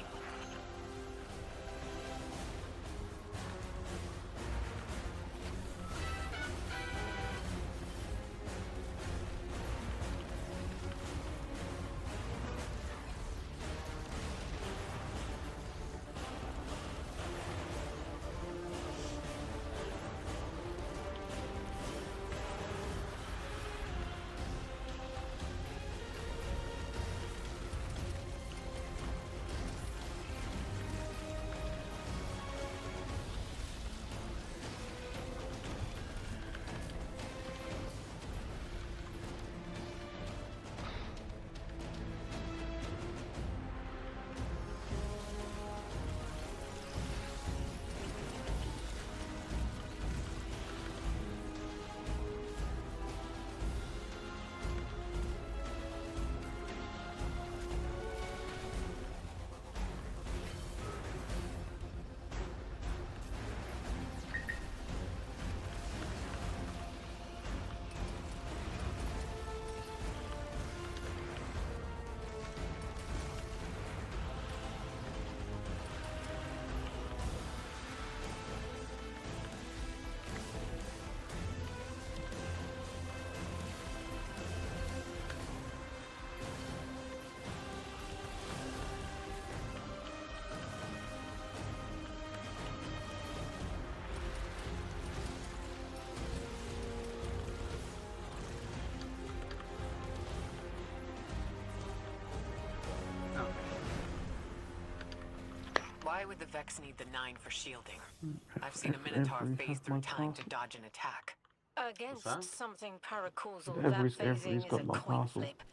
Why would the Vex need the 9 for shielding? I've seen a Minotaur phase through time to dodge an attack. Against something paracausal, Every's that phasing is got a my coin castle. flip.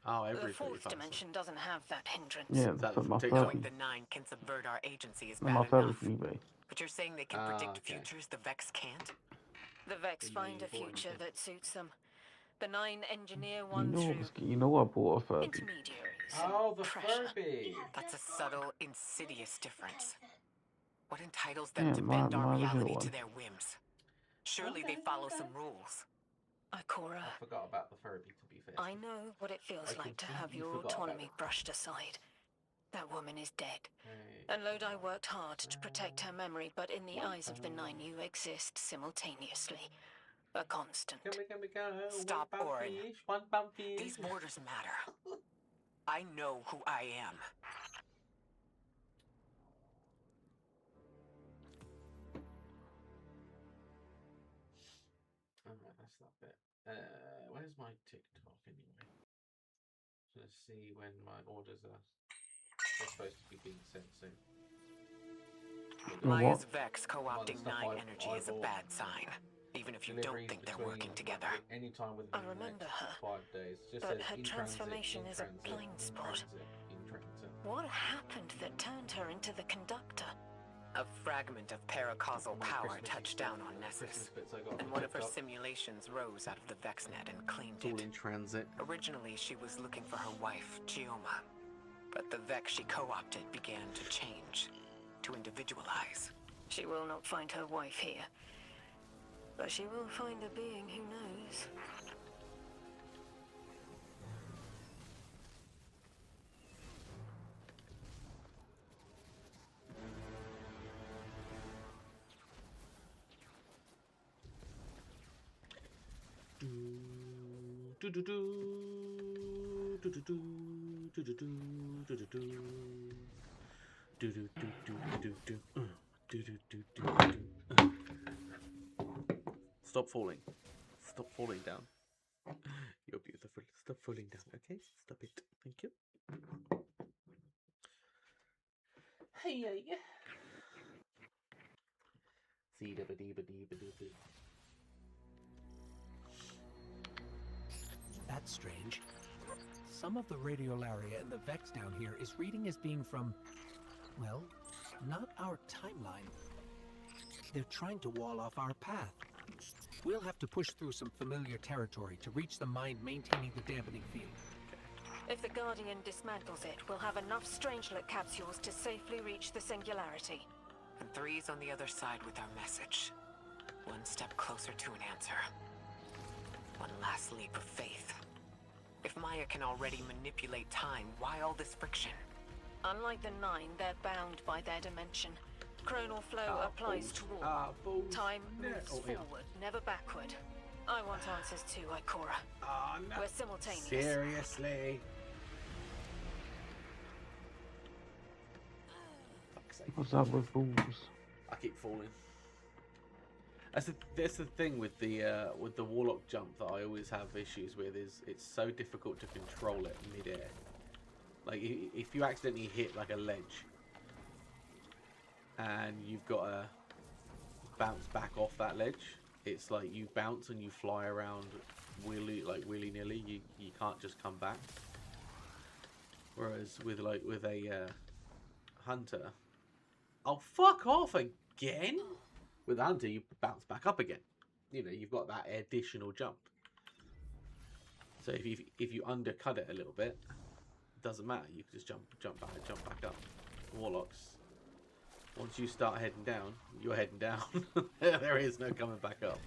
Oh, The every fourth dimension doesn't have that hindrance. Yeah, That's that's my particular. Knowing 30. the 9 can subvert our agency is My bad 30 enough. eBay. But you're saying they can predict futures the Vex can't? The Vex find a future that suits them. The 9 engineer You one know, through you know I bought a Furby. intermediaries. Oh, the pressure. Furby! That's a subtle, insidious difference. What entitles them Yeah, to my bend our original reality one. to their whims? Surely they follow some rules. Ikora, I forgot about the Furby, to be fair. I know what it feels I like to have completely your forgot about autonomy it. brushed aside. That woman is dead. Hey. And Lodi worked hard to protect her memory, but in the eyes of the 9, you exist simultaneously. A constant. Can we go? Stop, One Orin. fish, one bumpy. These borders matter. I know who I am. Alright, that's that bit. Where's my TikTok anyway? Let's see when my orders are supposed to be being sent soon. Maya's Vex co-opting stuff 9 I energy is a bought. bad sign, even if you don't think they're working together. Any time within I the remember next her, 5 days. Just but says her in transformation transit, is in a transit, blind in spot. transit, in transit. What happened that turned her into the conductor? A fragment of paracausal power touched down on Nessus, and one of her simulations rose out of the VexNet and claimed It's all it. in transit. Originally, she was looking for her wife, Gioma, but the Vex she co-opted began to change, to individualize. She will not find her wife here, but she will find a being who knows. Stop falling. Stop falling down. You're beautiful. Stop falling down, okay? Stop it. Thank you. Hey, yeah. See da ba dee ba dee ba doo doo. That's strange. Some of the radiolaria in the Vex down here is reading as being from, well, not our timeline. They're trying to wall off our path. We'll have to push through some familiar territory to reach the mind maintaining the dampening field. If the Guardian dismantles it, we'll have enough Strangelet capsules to safely reach the Singularity. And 3's on the other side with our message. One step closer to an answer. One last leap of faith. If Maya can already manipulate time, why all this friction? Unlike the Nine, they're bound by their dimension. Chronal flow applies to all. Time moves forward, never backward. I want answers too, Ikora. Oh, no. We're simultaneous. Seriously? Fuck's sake. What's up with balls? I keep falling. That's the thing with the warlock jump that I always have issues with, is it's so difficult to control it mid-air. Like if you accidentally hit like a ledge and you've got to bounce back off that ledge, it's like you bounce and you fly around willy-nilly. You can't just come back. Whereas with a hunter, oh fuck off again. With the hunter, you bounce back up again. You know, you've got that additional jump. So if you undercut it a little bit, it doesn't matter. You can just jump back up. Warlocks, once you start heading down, you're heading down. There is no coming back up.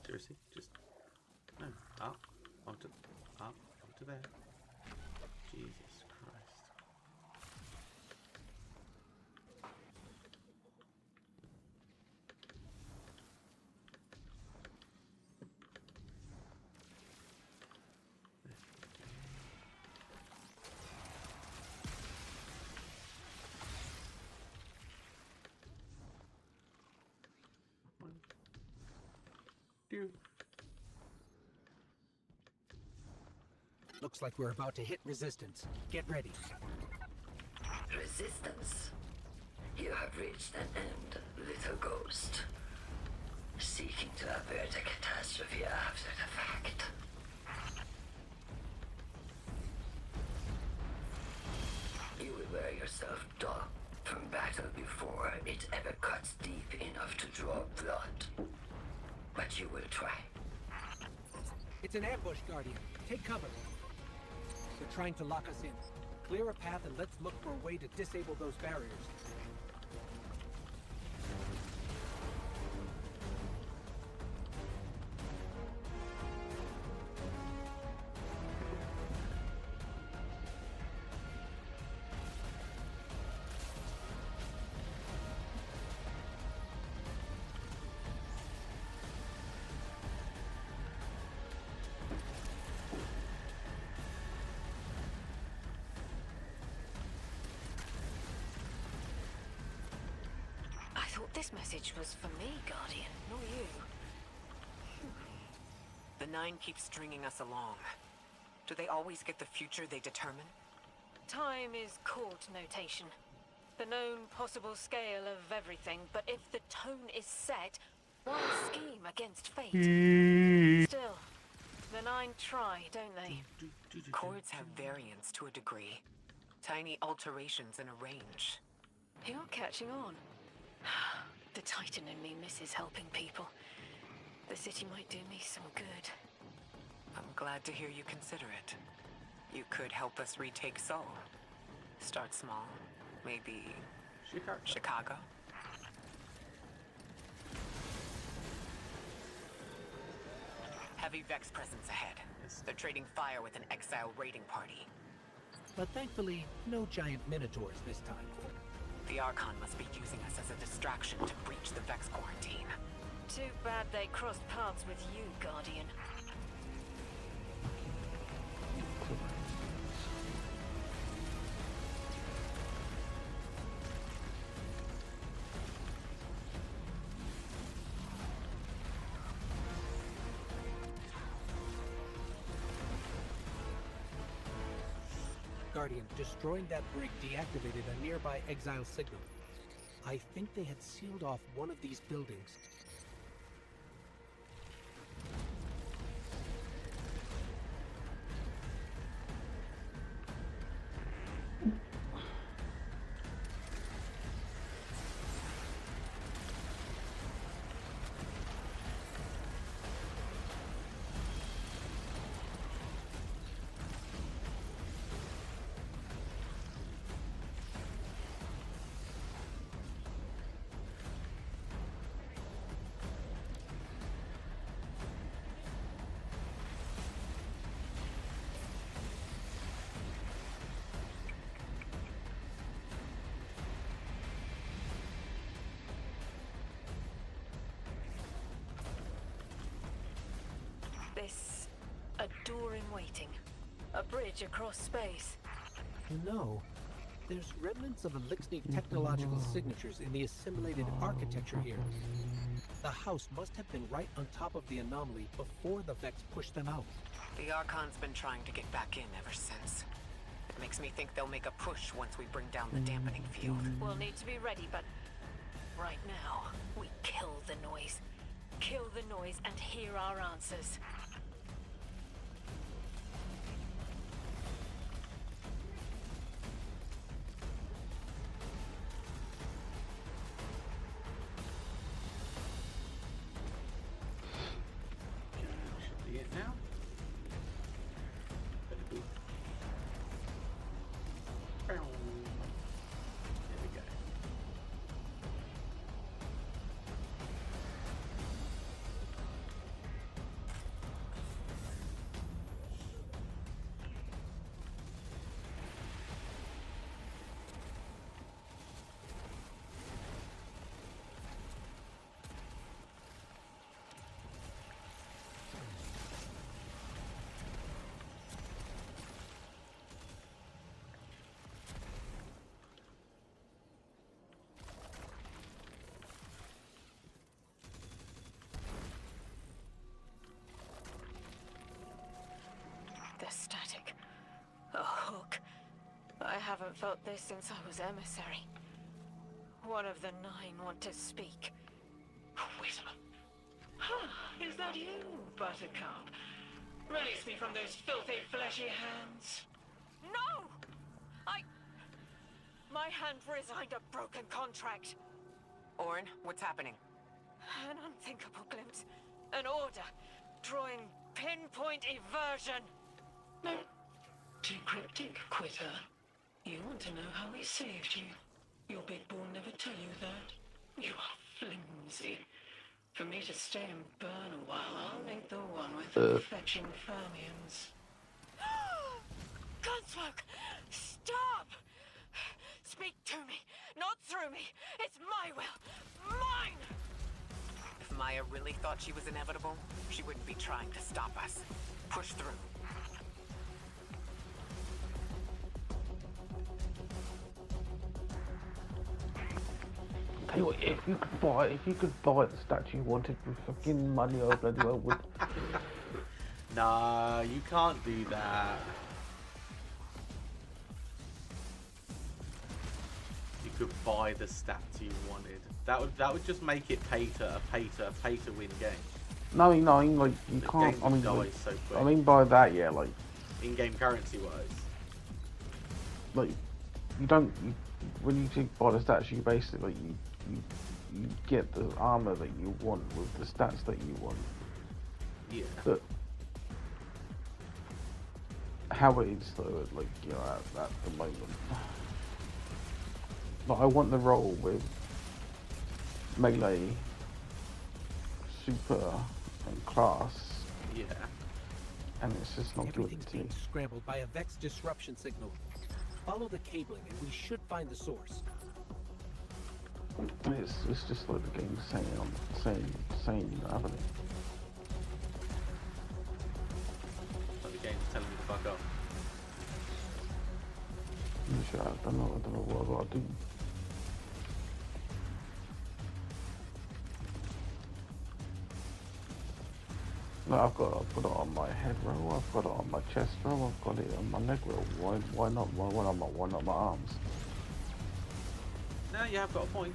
Seriously, just no up onto there. Jesus Christ. Looks like we're about to hit resistance. Get ready. Resistance? You have reached an end, little ghost. Seeking to avert a catastrophe after the fact. You will wear yourself dark from battle before it ever cuts deep enough to draw blood. But you will try. It's an ambush, Guardian. Take cover. They're trying to lock us in. Clear a path and let's look for a way to disable those barriers. This message was for me, Guardian, not you. The Nine keep stringing us along. Do they always get the future they determine? Time is court notation. The known possible scale of everything, but if the tone is set, why scheme against fate? Still, the Nine try, don't they? Chords have variance to a degree. Tiny alterations in a range. You're catching on. The Titan in me misses helping people. The city might do me some good. I'm glad to hear you consider it. You could help us retake Seoul. Start small. Maybe Chicago. Heavy Vex presence ahead. They're trading fire with an exile raiding party. But thankfully, no giant minotaurs this time. The Archon must be using us as a distraction to breach the Vex quarantine. Too bad they crossed paths with you, Guardian. Guardian, destroying that brig deactivated a nearby exile signal. I think they had sealed off one of these buildings. This... a door in waiting. A bridge across space. No. There's remnants of Elixir technological signatures in the assimilated architecture here. The house must have been right on top of the anomaly before the Vex pushed them out. The Archon's been trying to get back in ever since. It makes me think they'll make a push once we bring down the dampening field. We'll need to be ready, but right now, we kill the noise. Kill the noise and hear our answers. Should be it now. There we go. The static. A hook. I haven't felt this since I was emissary. One of the 9 want to speak. Quitter. Is that you, Buttercup? Release me from those filthy, fleshy hands. No! My hand resigned a broken contract. Orin, what's happening? An unthinkable glimpse. An order. Drawing pinpoint eversion. No. Too cryptic, Quitter. You want to know how we saved you. Your big ball never tell you that. You are flimsy. For me to stay and burn a while, I'll make the one with the fetching fermions. Gunsmoke! Stop! Speak to me, not through me. It's my will. Mine! If Maya really thought she was inevitable, she wouldn't be trying to stop us. Push through. Tell you what, if you could buy the statue you wanted with fucking money, I bloody well would. Nah, you can't do that. You could buy the statue you wanted. That would just make it pay to win game. No, I mean like you can't. I mean, like, so quick. I mean by that, yeah, like in-game currency wise. Like you don't. When you buy the statue, you basically you get the armor that you want with the stats that you want. Yeah. But how it is though, like you know, at the moment. But I want the role with melee, super, and class. Yeah. And it's just not good Everything's to me. being scrambled by a Vex disruption signal. Follow the cabling and we should find the source. It's just like the game's saying avenue. Like the game's telling you to fuck up. I don't know what I gotta do. No, I've got it on my head row, I've got it on my chest row, I've got it on my leg row. Why not my arms? No, you have got a point.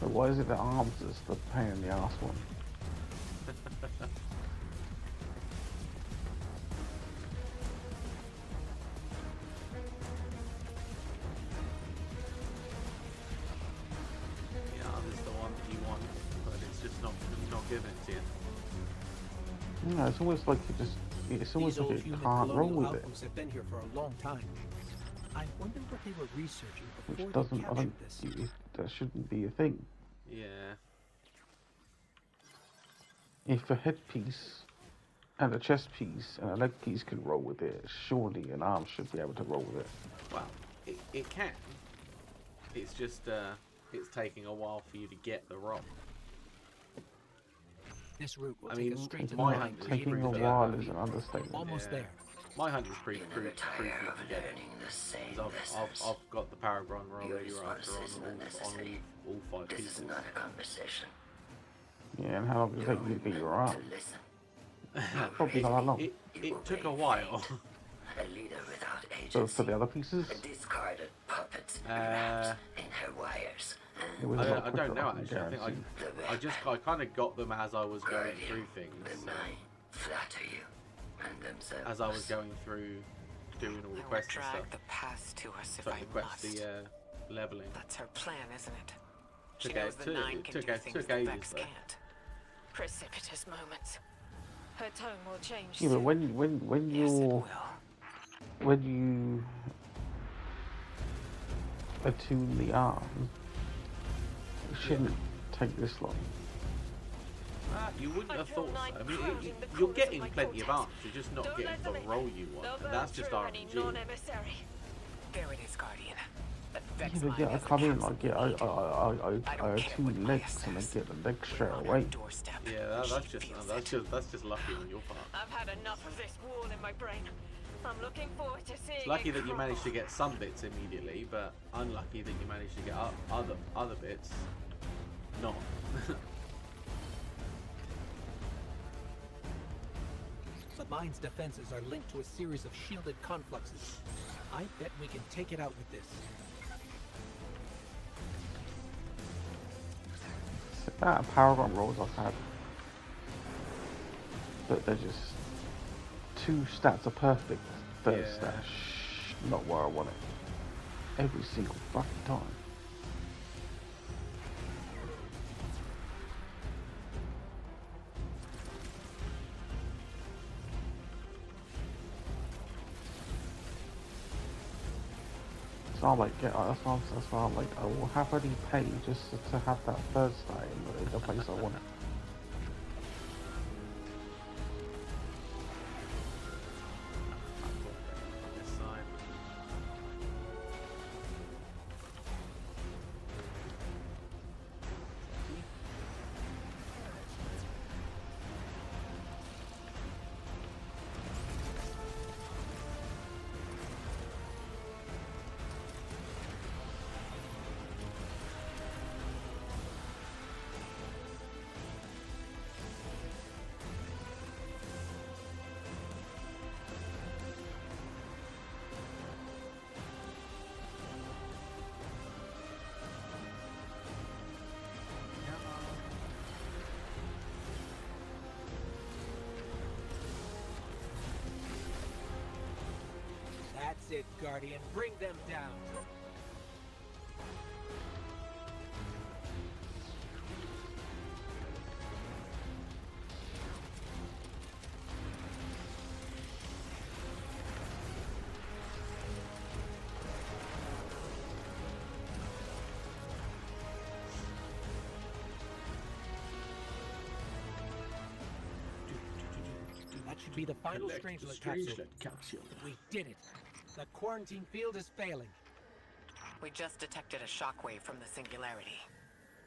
So why is it the arms that's the pain in the ass one? Yeah, it's almost like it's almost like you can't roll with it. Have been here for a long time. I wonder what they were researching before Which doesn't, they I captured don't, this. that shouldn't be a thing. Yeah. If a headpiece and a chest piece and a leg piece can roll with it, surely an arm should be able to roll with it. Well, it can. It's just it's taking a while for you to get the roll. This route will I take mean, us straight to the my nine. hunt is Taking pretty a good. while is an understatement. Almost there. My hunt is pretty You never tire quick of to get it. learning the same 'Cause lessons. I've got the Paragon already Your right after response isn't on unnecessary. all 5 This is people. not a conversation. Yeah, and how long does it take you to beat your arm? To listen. Probably not that long. It took a while. A leader without agency. So for the other pieces, A discarded puppet Uh, wrapped in her wires. it was a lot I quicker, don't know can actually. I think guarantee. I kind of got them as I was going through things. The So, nine flatter you and themselves. as I was going through doing all the I will quests and drag stuff. the past to us if So I the quest, must. the leveling. That's her plan, isn't it? She Took knows a- the took- Nine it can took do a- things took the ages, Vex though. can't. Precipitous moments. Her tone will change Yeah, but soon. when Yes, it you're will. when you attune the arm, it shouldn't take this long. You wouldn't I have feel thought nine so. I mean, crowding the you're corners of getting my plenty of cortex. answers. You're just not Don't getting let the them in. role you want, They'll and burn that's just through any RNG. non-emissary. There it is, Guardian. That Yeah, Vex but line yeah, I has the come in, I capsule get, we need. I don't care attune what legs, and I says. get the legs straight We're on away. her doorstep. Yeah, that's just lucky on your part. I've had enough of this wall in my brain. I'm looking forward to seeing It's lucky it that you managed to crumble. get some bits immediately, but unlucky that you managed to get other bits not. The mine's defenses are linked to a series of shielded confluxes. I bet we can take it out with this. The amount of Paragon rolls I've had, but they're just 2 stats are perfect. Third Yeah. stat, not where I want it. Every single fucking time. So I'm like, that's why I'm like, I will happily pay just to have that third stat in the place I want it. This side. That's it, Guardian. Bring them down. That should be the final Strangelet capsule. We did it. The quarantine field is failing. We just detected a shockwave from the singularity.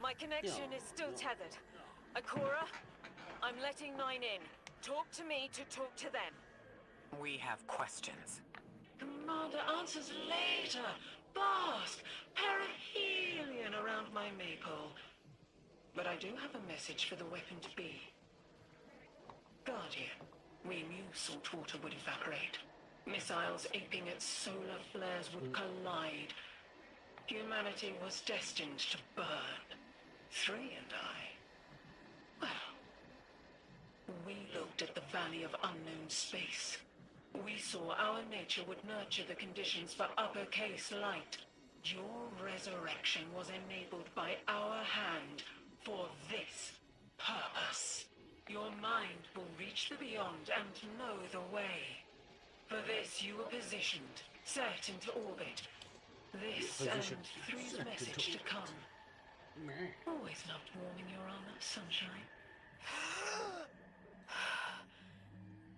My connection is still tethered. Akora, I'm letting Nine in. Talk to me to talk to them. We have questions. Commander, answers later. Bask, perihelion around my maypole. But I do have a message for the weapon to be. Guardian, we knew saltwater would evaporate. Missiles aping at solar flares would collide. Humanity was destined to burn. 3 and I. Well, we looked at the valley of unknown space. We saw our nature would nurture the conditions for uppercase light. Your resurrection was enabled by our hand for this purpose. Your mind will reach the beyond and know the way. For this you were positioned, set into orbit. This and Three's message to come. Always loved warming your armor, sunshine.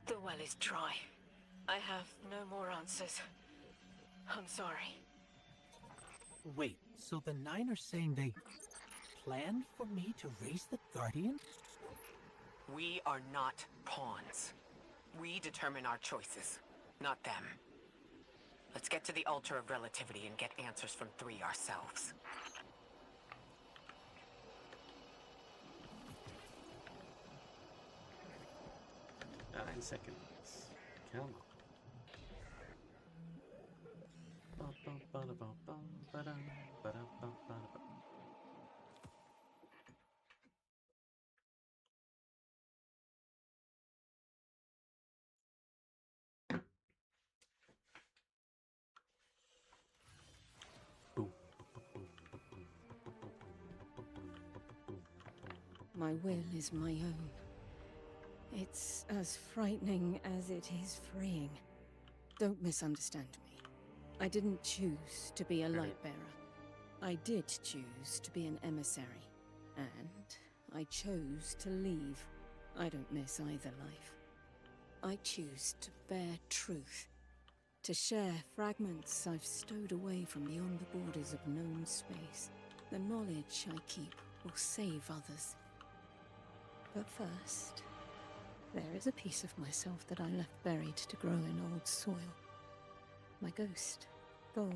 The well is dry. I have no more answers. I'm sorry. Wait, so the Nine are saying they planned for me to raise the Guardian? We are not pawns. We determine our choices, not them. Let's get to the Altar of Relativity and get answers from 3 ourselves. 9 seconds. Come on. My will is my own. It's as frightening as it is freeing. Don't misunderstand me. I didn't choose to be a light bearer. I did choose to be an emissary. And I chose to leave. I don't miss either life. I choose to bear truth. To share fragments I've stowed away from beyond the borders of known space. The knowledge I keep will save others. But first, there is a piece of myself that I left buried to grow in old soil. My ghost, Gol.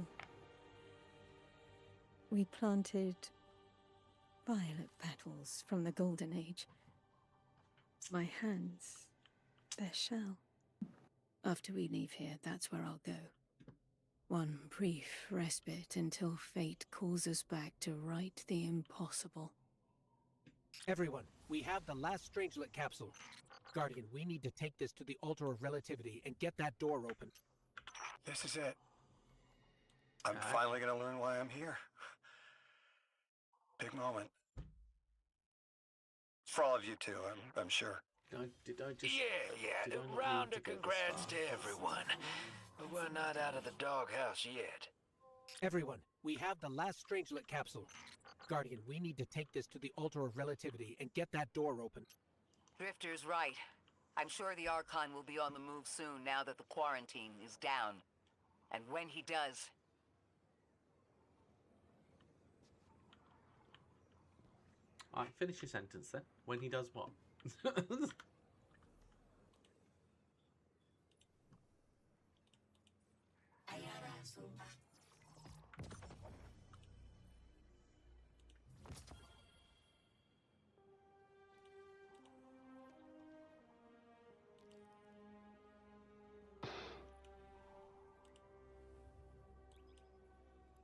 We planted violet petals from the Golden Age. My hands, their shell. After we leave here, that's where I'll go. One brief respite until fate calls us back to right the impossible. Everyone, we have the last Strangelet capsule. Guardian, we need to take this to the Altar of Relativity and get that door open. This is it. I'm finally gonna learn why I'm here. Big moment. For all of you too, I'm sure. Did I just... Yeah. Round of congrats to everyone. But we're not out of the doghouse yet. Everyone, we have the last Strangelet capsule. Guardian, we need to take this to the Altar of Relativity and get that door open. Drifter's right. I'm sure the Archon will be on the move soon now that the quarantine is down. And when he does... Alright, finish your sentence then. When he does what?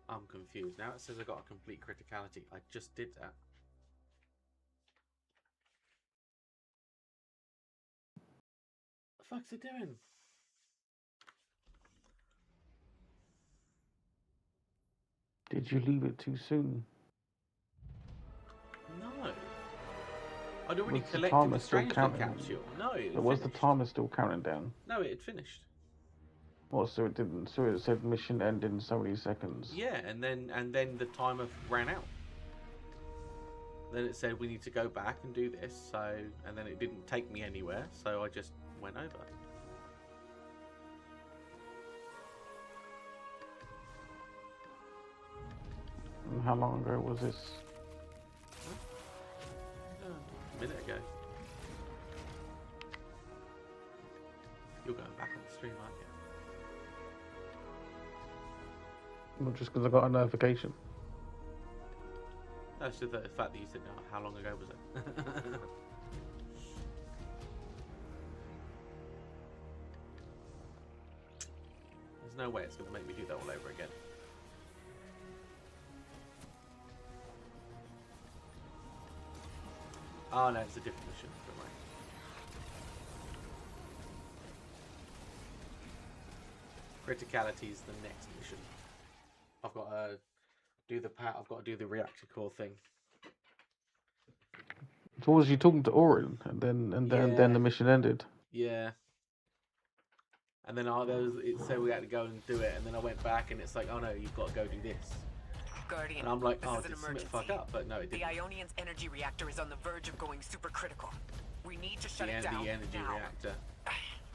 I'm confused. Now it says I got a complete criticality. I just did that. The fuck's it doing? Did you leave it too soon? No. I'd already Was the collected timer the still Strangelet counting? capsule. No, it So was the finished. timer still counting down? No, it had finished. What? So it didn't. So it said mission end in so many seconds. Yeah, and then the timer ran out. Then it said we need to go back and do this. So, and then it didn't take me anywhere. So I just went over. And how long ago was this? A minute ago. You're going back on the stream, aren't you? Well, just because I got a notification. No, it's just the fact that you said, no, how long ago was it? There's no way it's going to make me do that all over again. Oh no, it's a different mission, don't worry. Criticality is the next mission. I've got to do the I've got to do the reactor core thing. So was you talking to Orin, and then the mission ended? Yeah. And then it said we had to go and do it, and then I went back, and it's like, oh no, you've got to go do this. Guardian, And I'm like, this oh, is an did something emergency. fuck up? But no, it The didn't. Ionian's energy reactor is on the verge of going supercritical. We need to shut The it down energy now. reactor. So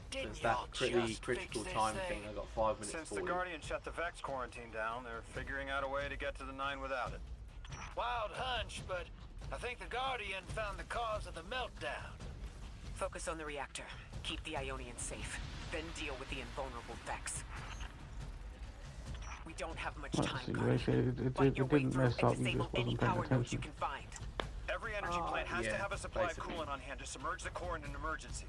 Didn't it's that y'all just critical fix this time thing? thing. I got 5 minutes Since for the you. Guardian shut the Vex quarantine down, they're figuring out a way to get to the 9 without it. Wild hunch, but I think the Guardian found the cause of the meltdown. Focus on the reactor. Keep the Ionians safe. Then deal with the invulnerable Vex. We don't have much time, It Fight your way didn't through mess and up, you disable just any wasn't paying power nodes you attention. can find. Every energy plant has to yeah, have a supply basically. of coolant on hand to submerge the core in an emergency.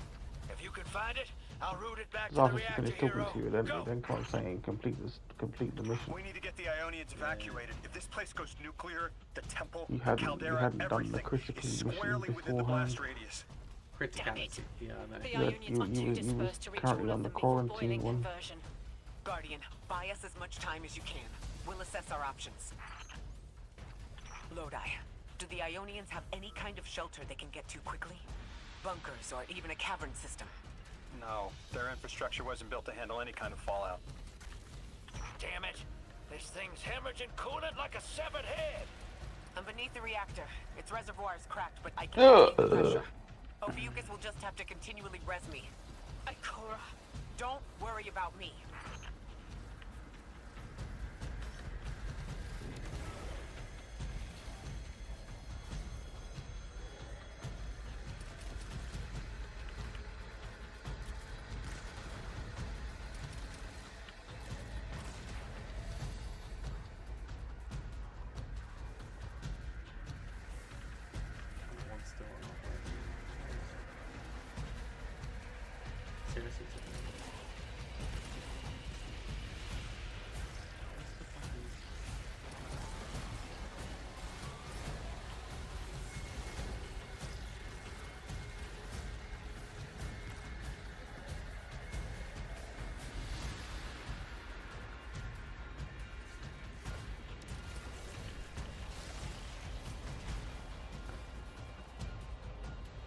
If you can find it, I'll route it back to Because the after she reactor, finished talking hero. to you, then can't say and complete the mission. We need to get the Ionians evacuated. If this place goes nuclear, the temple, You the hadn't caldera, done the everything critical is mission squarely within the beforehand. blast radius. Criticality. Yeah, I know. The Yeah, Ionians are too you was dispersed to reach currently all on of the them before quarantine boiling one. conversion. Guardian, buy us as much time as you can. We'll assess our options. Lodi, do the Ionians have any kind of shelter they can get to quickly? Bunkers or even a cavern system? No, their infrastructure wasn't built to handle any kind of fallout. Damn it! This thing's hemorrhaging coolant like a severed head! I'm beneath the reactor. Its reservoir is cracked, but I can't keep the pressure. Ophiuchus will just have to continually res me. Ikora. Don't worry about me. One's still on operating. Seriously. What's the fucking...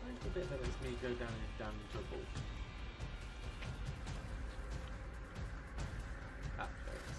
Where's the bit that lets me go down into a ball? Ah, there it is.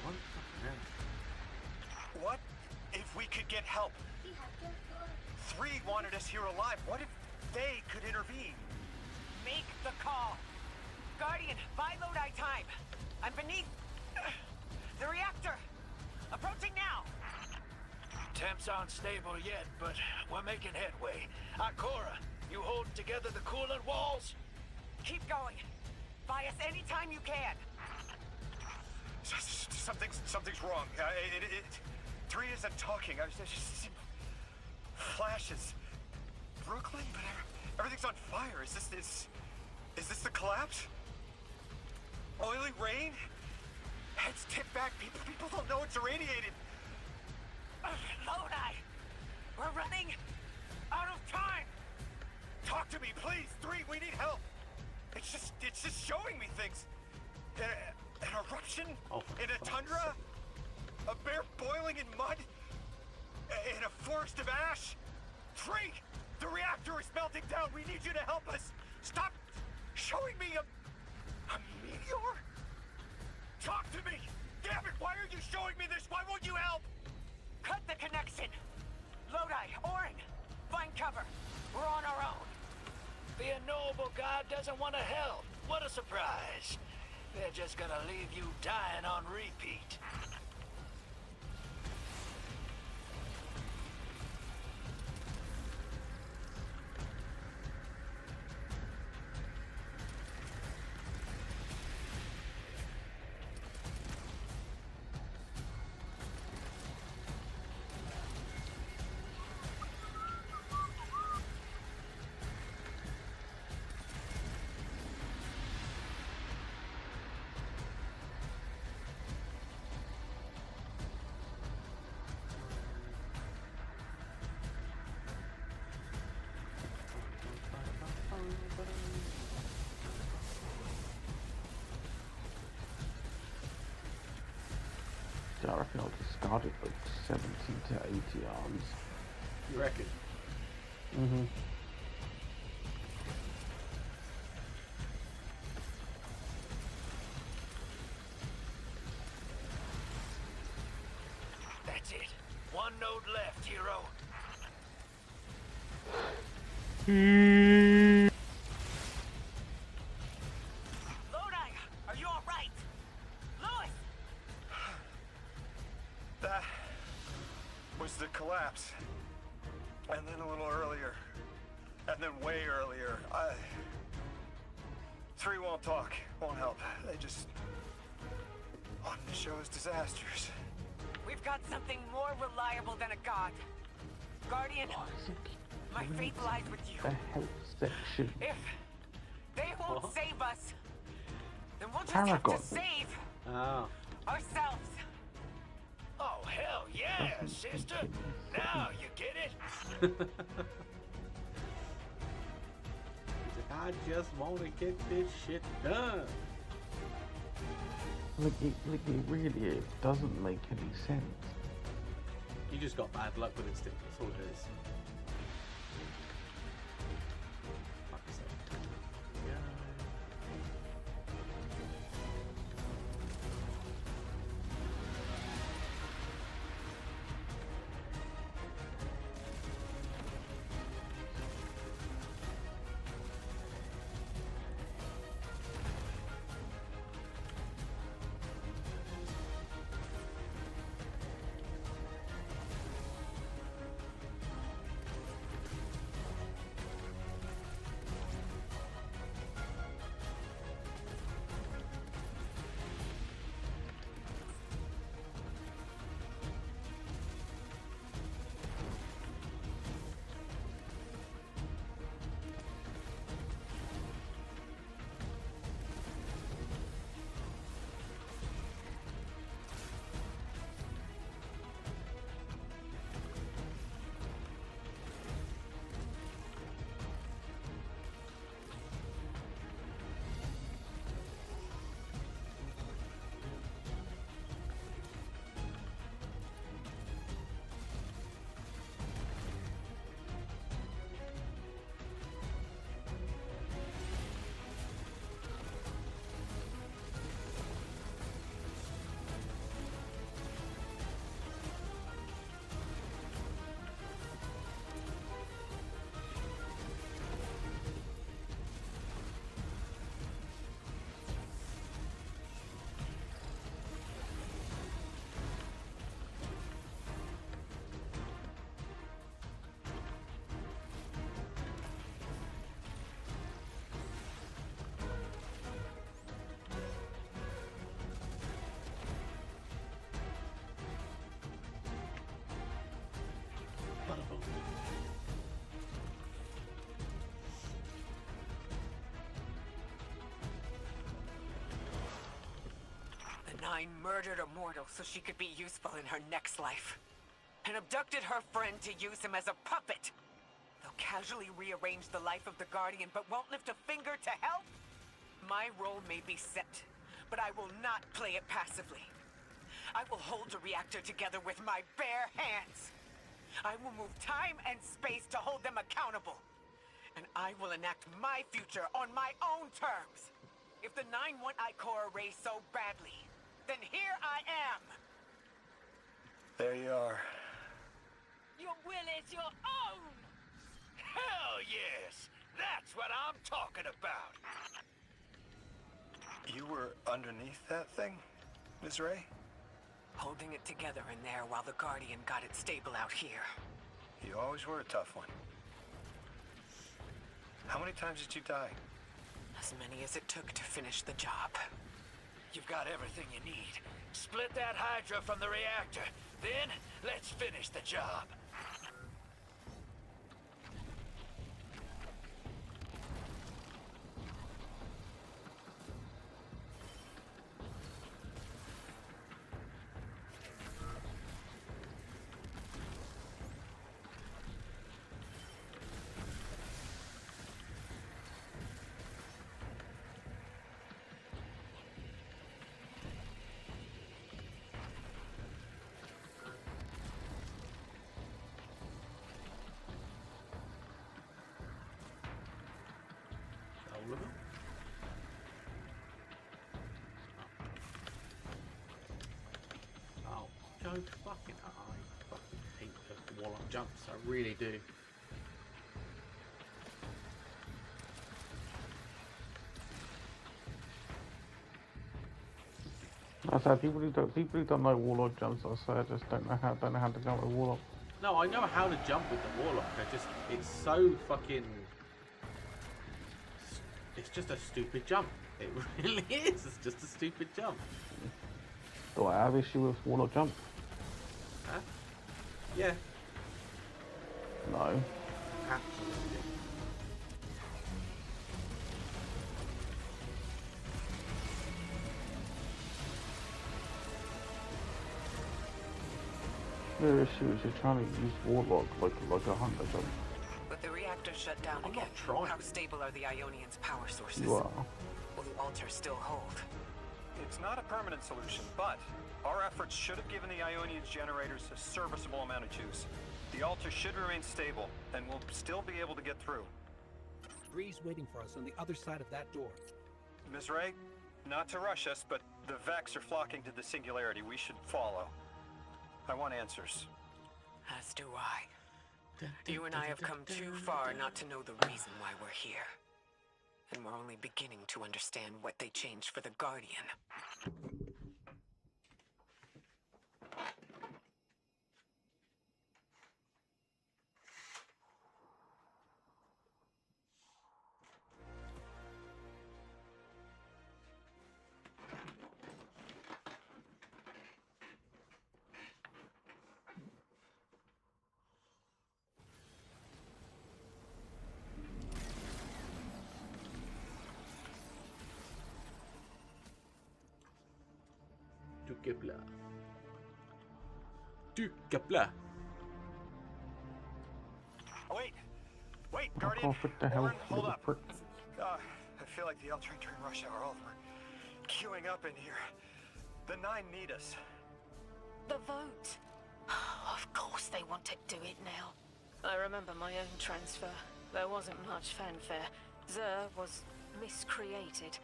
One fucking round. What if we could get help? 3 wanted us here alive. What if they could intervene? Make the call. Guardian, buy Lodi time. I'm beneath the reactor. Approaching now. Temps aren't stable yet, but we're making headway. Ikora, you holding together the coolant walls? Keep going. Buy us any time you can. Something's wrong. 3 isn't talking. I just see flashes. Brooklyn, but everything's on fire. Is this the collapse? Oily rain? Heads tipped back. People don't know it's irradiated. Lodi, we're running out of time. Talk to me, please. 3, we need help. It's just showing me things. An eruption in a tundra, a bear boiling in mud, in a forest of ash. 3, the reactor is melting down. We need you to help us. Stop showing me a meteor. Talk to me. Damn it! Why are you showing me this? Why won't you help? Cut the connection. Lodi, Orin, find cover. We're on our own. The unknowable god doesn't want to help. What a surprise. They're just gonna leave you dying on repeat. I reckon I'll discard it like 70 to 80 arms. You reckon? Mm-hmm. That's it. One node left, hero. Lodi, are you all right? Louis! That was the collapse. And then a little earlier. And then way earlier. 3 won't talk, won't help. They just wanted to show us disasters. We've got something more reliable than a god. Guardian, my faith lies with you. The health section. If they won't What? save us, then we'll just have Paragon. to save Oh. ourselves. Oh, hell yeah, sister. Now you get it. I just want to get this shit done. Like it really doesn't make any sense. You just got bad luck with instinct. That's all it is. Fuck's sake. Yeah. The Nine murdered a mortal so she could be useful in her next life. And abducted her friend to use him as a puppet. They'll casually rearrange the life of the Guardian, but won't lift a finger to help? My role may be set, but I will not play it passively. I will hold the reactor together with my bare hands. I will move time and space to hold them accountable. And I will enact my future on my own terms. If the Nine want Ikora Ray so badly, then here I am! There you are. Your will is your own! Hell yes! That's what I'm talking about! You were underneath that thing, Ms. Ray? Holding it together in there while the Guardian got it stable out here. You always were a tough one. How many times did you die? As many as it took to finish the job. You've got everything you need. Split that Hydra from the reactor. Then, let's finish the job. All of them? Oh, go fucking high. Warlock jumps. I really do. I said people who don't know Warlock jumps. I say I just don't know how to jump with Warlock. No, I know how to jump with the Warlock. It's so fucking. It's just a stupid jump. It really is. It's just a stupid jump. Do I have issue with Warlock jump? Huh? Yeah. No. Absolutely. The issue is you're trying to use Warlock like a hunter jump. But the reactor shut down I'm again. not trying. How stable are the Ionians' power sources? You are. Will the altar still hold? It's not a permanent solution, but our efforts should have given the Ionians generators a serviceable amount of juice. The altar should remain stable, and we'll still be able to get through. Bree's waiting for us on the other side of that door. Ms. Ray, not to rush us, but the Vex are flocking to the Singularity. We should follow. I want answers. As do I. You and I have come too far not to know the reason why we're here. And we're only beginning to understand what they changed for the Guardian. Du Kepler. Wait, Guardian. What the hell? Warren, hold up. I feel like the Ultron during rush hour all over. Queuing up in here. The Nine need us. The vote. Of course they want to do it now. I remember my own transfer. There wasn't much fanfare. Xur was miscreated.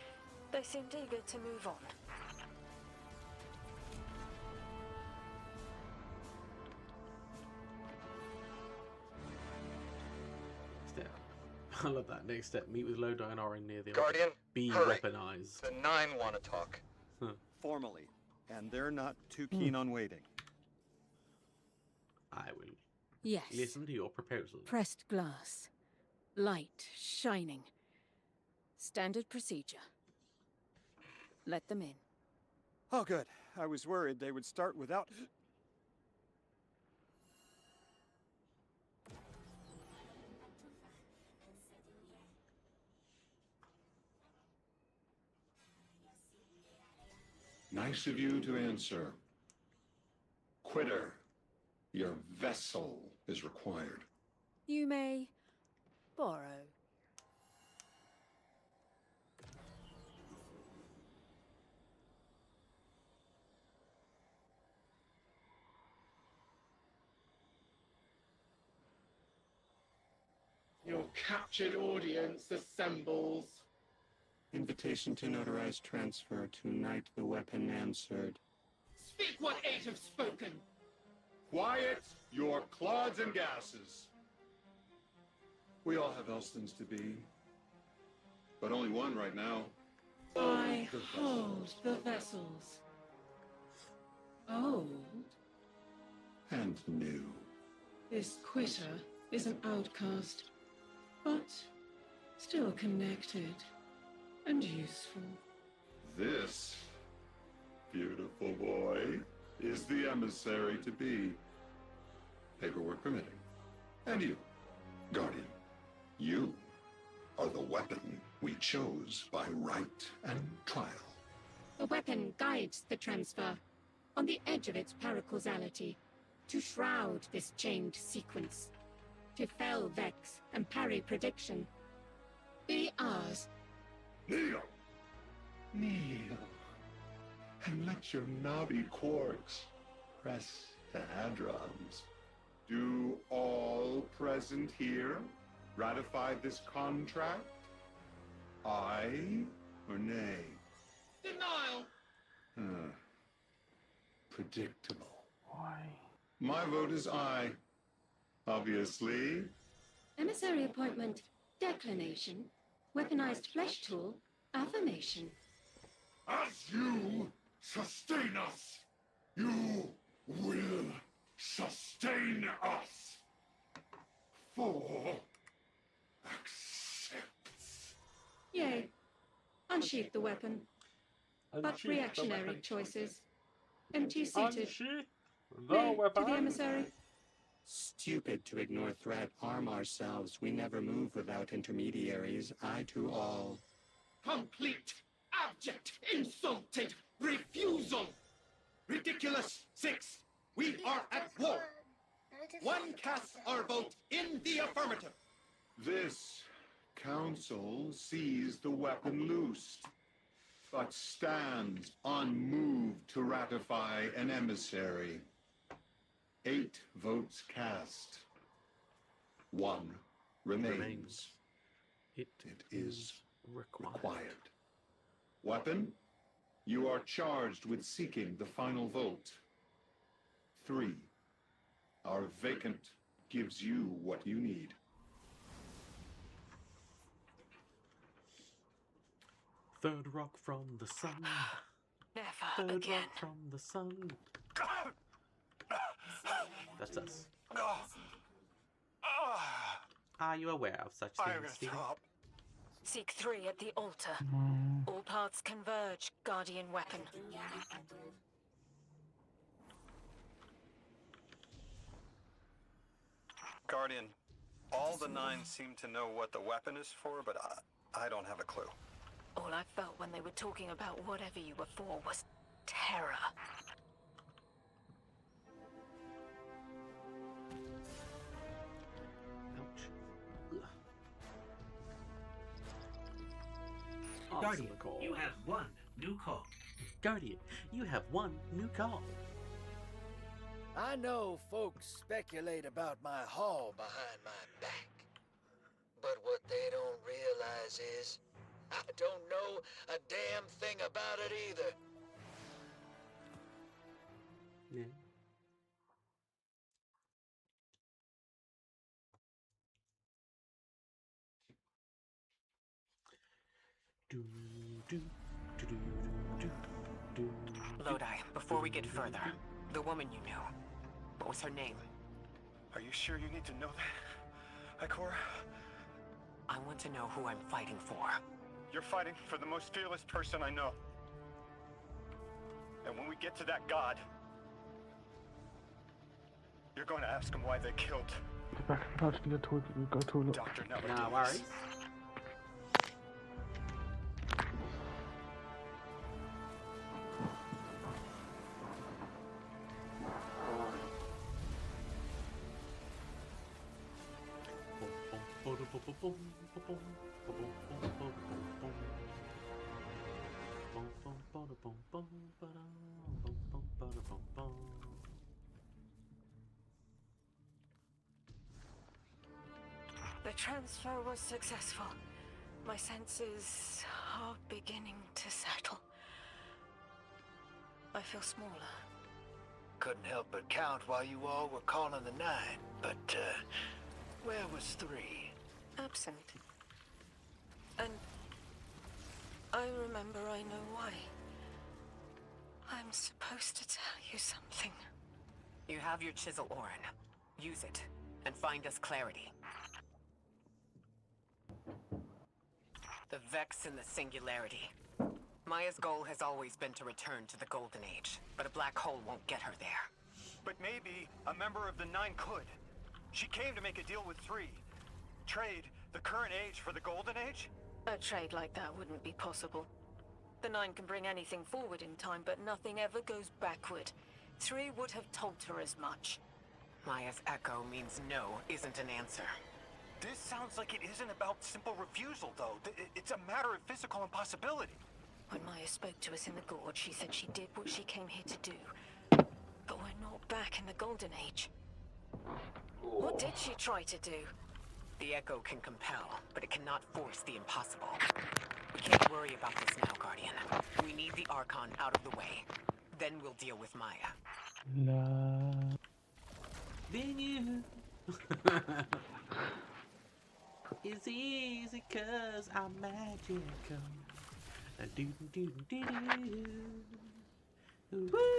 They seemed eager to move on. I love that. Next step, meet with Lodi and Orin near the Guardian, Be hurry. weaponized. The Nine want to talk. Formally, and they're not too keen on waiting. I will Yes. listen to your proposal. Pressed glass. Light shining. Standard procedure. Let them in. Oh, good. I was worried they would start without... Nice of you to answer. Quitter, your vessel is required. You may borrow. Your captured audience assembles. Invitation to notarize transfer. Tonight the weapon answered. Speak what eight have spoken. Quiet your clods and gases. We all have Elstons to be, but only one right now. I hold the vessels. Old. And new. This quitter is an outcast, but still connected and useful. This beautiful boy is the emissary to be. Paperwork permitting. And you, Guardian, you are the weapon we chose by right and trial. The weapon guides the transfer on the edge of its paracausality to shroud this chained sequence, to fell Vex and parry prediction. Be ours. Kneel! Kneel. And let your knobby quarks press the hadrons. Do all present here ratify this contract? Aye or nay? Denial. Predictable. Why? My vote is aye. Obviously. Emissary appointment, declination, weaponized flesh tool, affirmation. As you sustain us, you will sustain us. For accepts. Yay. Unsheath the weapon. But Unsheath the reactionary weapon. choices. Empty-seated. Unsheath Nay, the to weapon. the emissary. Stupid to ignore threat, arm ourselves. We never move without intermediaries. I to all. Complete, abject, insulted refusal. Ridiculous. 6. We are at war. 1 casts our vote in the affirmative. This council sees the weapon loosed, but stands unmoved to ratify an emissary. 8 votes cast. 1 remains. It is required. Weapon, you are charged with seeking the final vote. 3. Our vacant gives you what you need. Third rock from the sun. Never Third again. rock from the sun. That's us. Are you aware of such things, Stephen? Seek 3 at the altar. All paths converge, Guardian weapon. Guardian, all the 9 seem to know what the weapon is for, but I don't have a clue. All I felt when they were talking about whatever you were for was terror. Guardian, you have 1 new call. Guardian, you have 1 new call. I know folks speculate about my haul behind my back. But what they don't realize is, I don't know a damn thing about it either. Yeah. Lodi, before we get further, the woman you knew, what was her name? Are you sure you need to know that, Ikora? I want to know who I'm fighting for. You're fighting for the most fearless person I know. And when we get to that god, you're going to ask him why they killed Get back in the need to go toilet. Dr. No worries. The transfer was successful. My senses are beginning to settle. I feel smaller. Couldn't help but count while you all were calling the 9, but, where was 3? Absent. And I remember I know why. I'm supposed to tell you something. You have your chisel, Orin. Use it, and find us clarity. The Vex and the Singularity. Maya's goal has always been to return to the Golden Age, but a black hole won't get her there. But maybe a member of the 9 could. She came to make a deal with 3. Trade the current age for the Golden Age? A trade like that wouldn't be possible. The 9 can bring anything forward in time, but nothing ever goes backward. 3 would have told her as much. Maya's echo means no isn't an answer. This sounds like it isn't about simple refusal, though. It's a matter of physical impossibility. When Maya spoke to us in the Gorge, she said she did what she came here to do. But we're not back in the Golden Age. What did she try to do? The echo can compel, but it cannot force the impossible. We can't worry about this now, Guardian. We need the Archon out of the way. Then we'll deal with Maya. La. Then you It's easy cause I'm magical. Do do do do. Woo.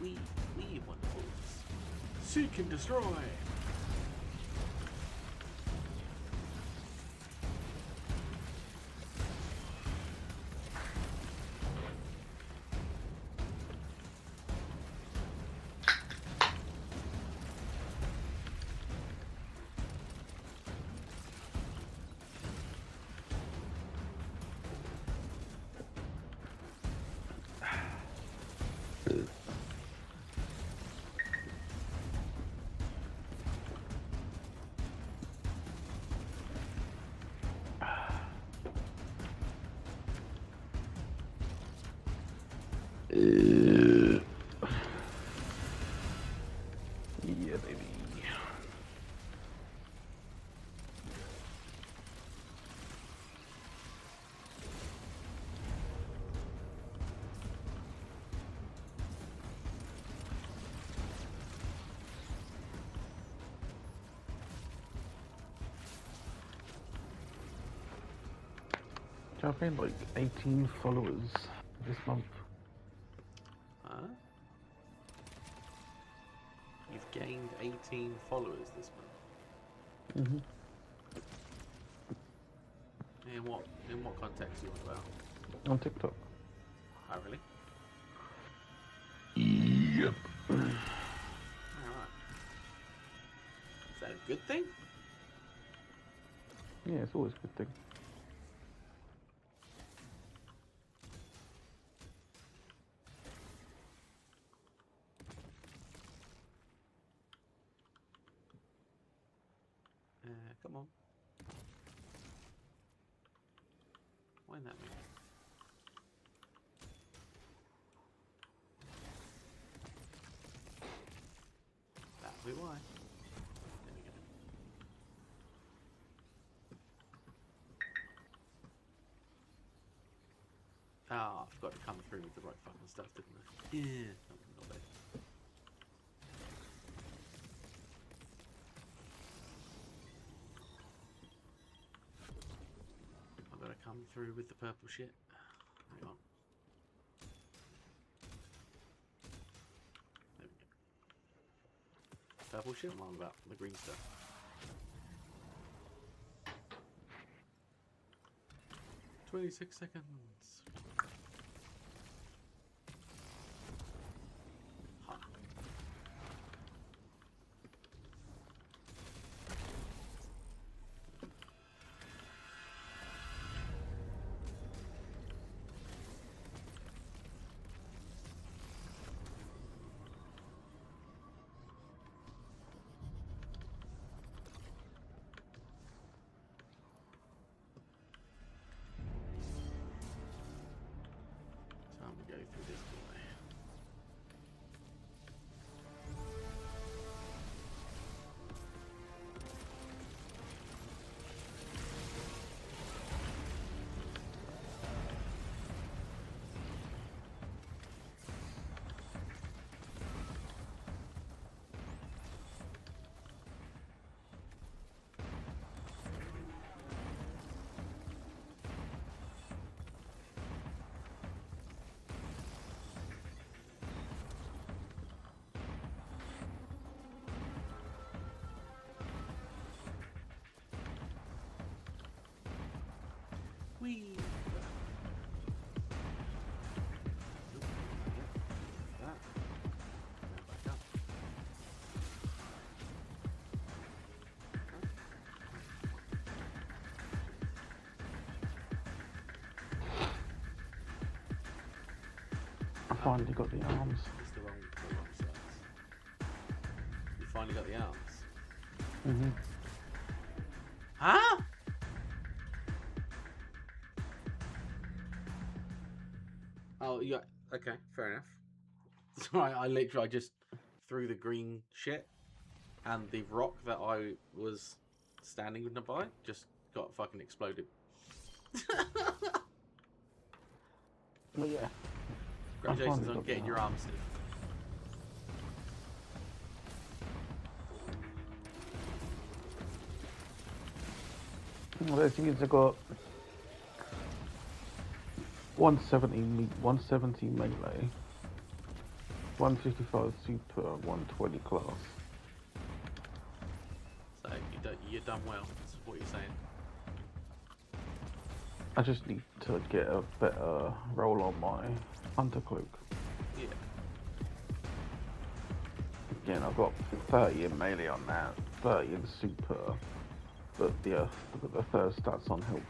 We wonderful. Seek and destroy. Yeah, baby. I've gained like 18 followers this month. Huh? You've gained 18 followers this month. Mm-hmm. In what context are you on about? On TikTok. Oh, really? Yep. Alright. Is that a good thing? Yeah, it's always a good thing. Come on. Wind that me. That'll be why. There we go. Ah, I forgot to come through with the right fucking stuff, didn't I? Yeah. Not bad. Come through with the purple shit. Hang on. There we go. Purple shit? I'm on about the green stuff. "26 seconds. Huh. Time to go through this boy. Whee! That. Back up. I finally got the arms. It's the wrong size. You finally got the arms. Mm-hmm. Huh? Oh, yeah. Okay, fair enough. Sorry, I just threw the green shit, and the rock that I was standing nearby just got fucking exploded. Well, yeah. Congratulations on getting your arms, Steve. Well, those things have got 170 melee, 155 super, 120 class. So you're done well. That's what you're saying. I just need to get a better roll on my hunter cloak. Yeah. Again, I've got 30 in melee on that, 30 in super, but yeah, the third stats on health.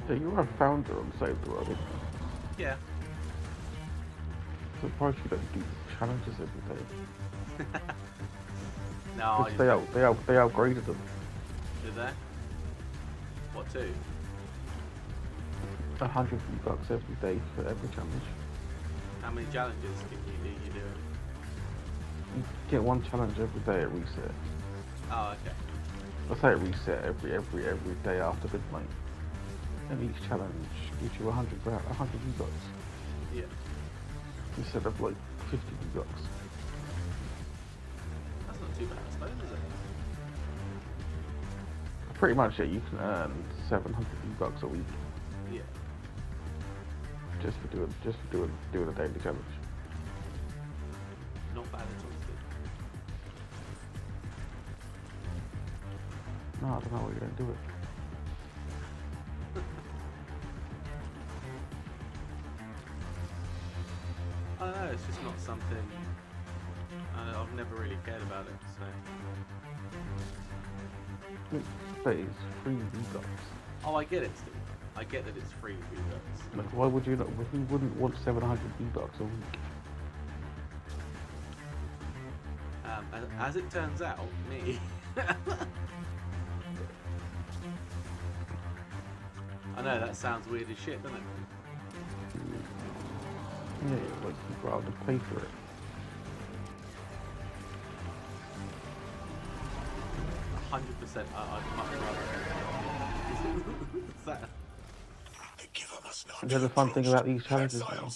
So you're a founder on Save the World, aren't you? Yeah. Surprised you don't do challenges every day. No, they upgraded them. Did they? What, 100 V-Bucks every day for every challenge. How many challenges can you do? You get one challenge every day at reset. Oh, okay. I say at reset every day after midnight. And each challenge gives you 100 V-Bucks. Yeah. Instead of like 50 V-Bucks. That's not too bad, I suppose, is it? Pretty much, yeah, you can earn 700 V-Bucks a week. Yeah. Just for doing a daily challenge. Not bad at all. No, I don't know why you don't do it. I don't know, it's just not something. I've never really cared about it, so. But it's free V-Bucks. Oh, I get it, Steve. I get that it's free V-Bucks. Like, why would you not? Who wouldn't want 700 V-Bucks a week? As it turns out, me. I know that sounds weird as shit, doesn't it? Yeah, like you'd rather pay for it. 100%. I'd much rather. The other fun thing about these challenges now,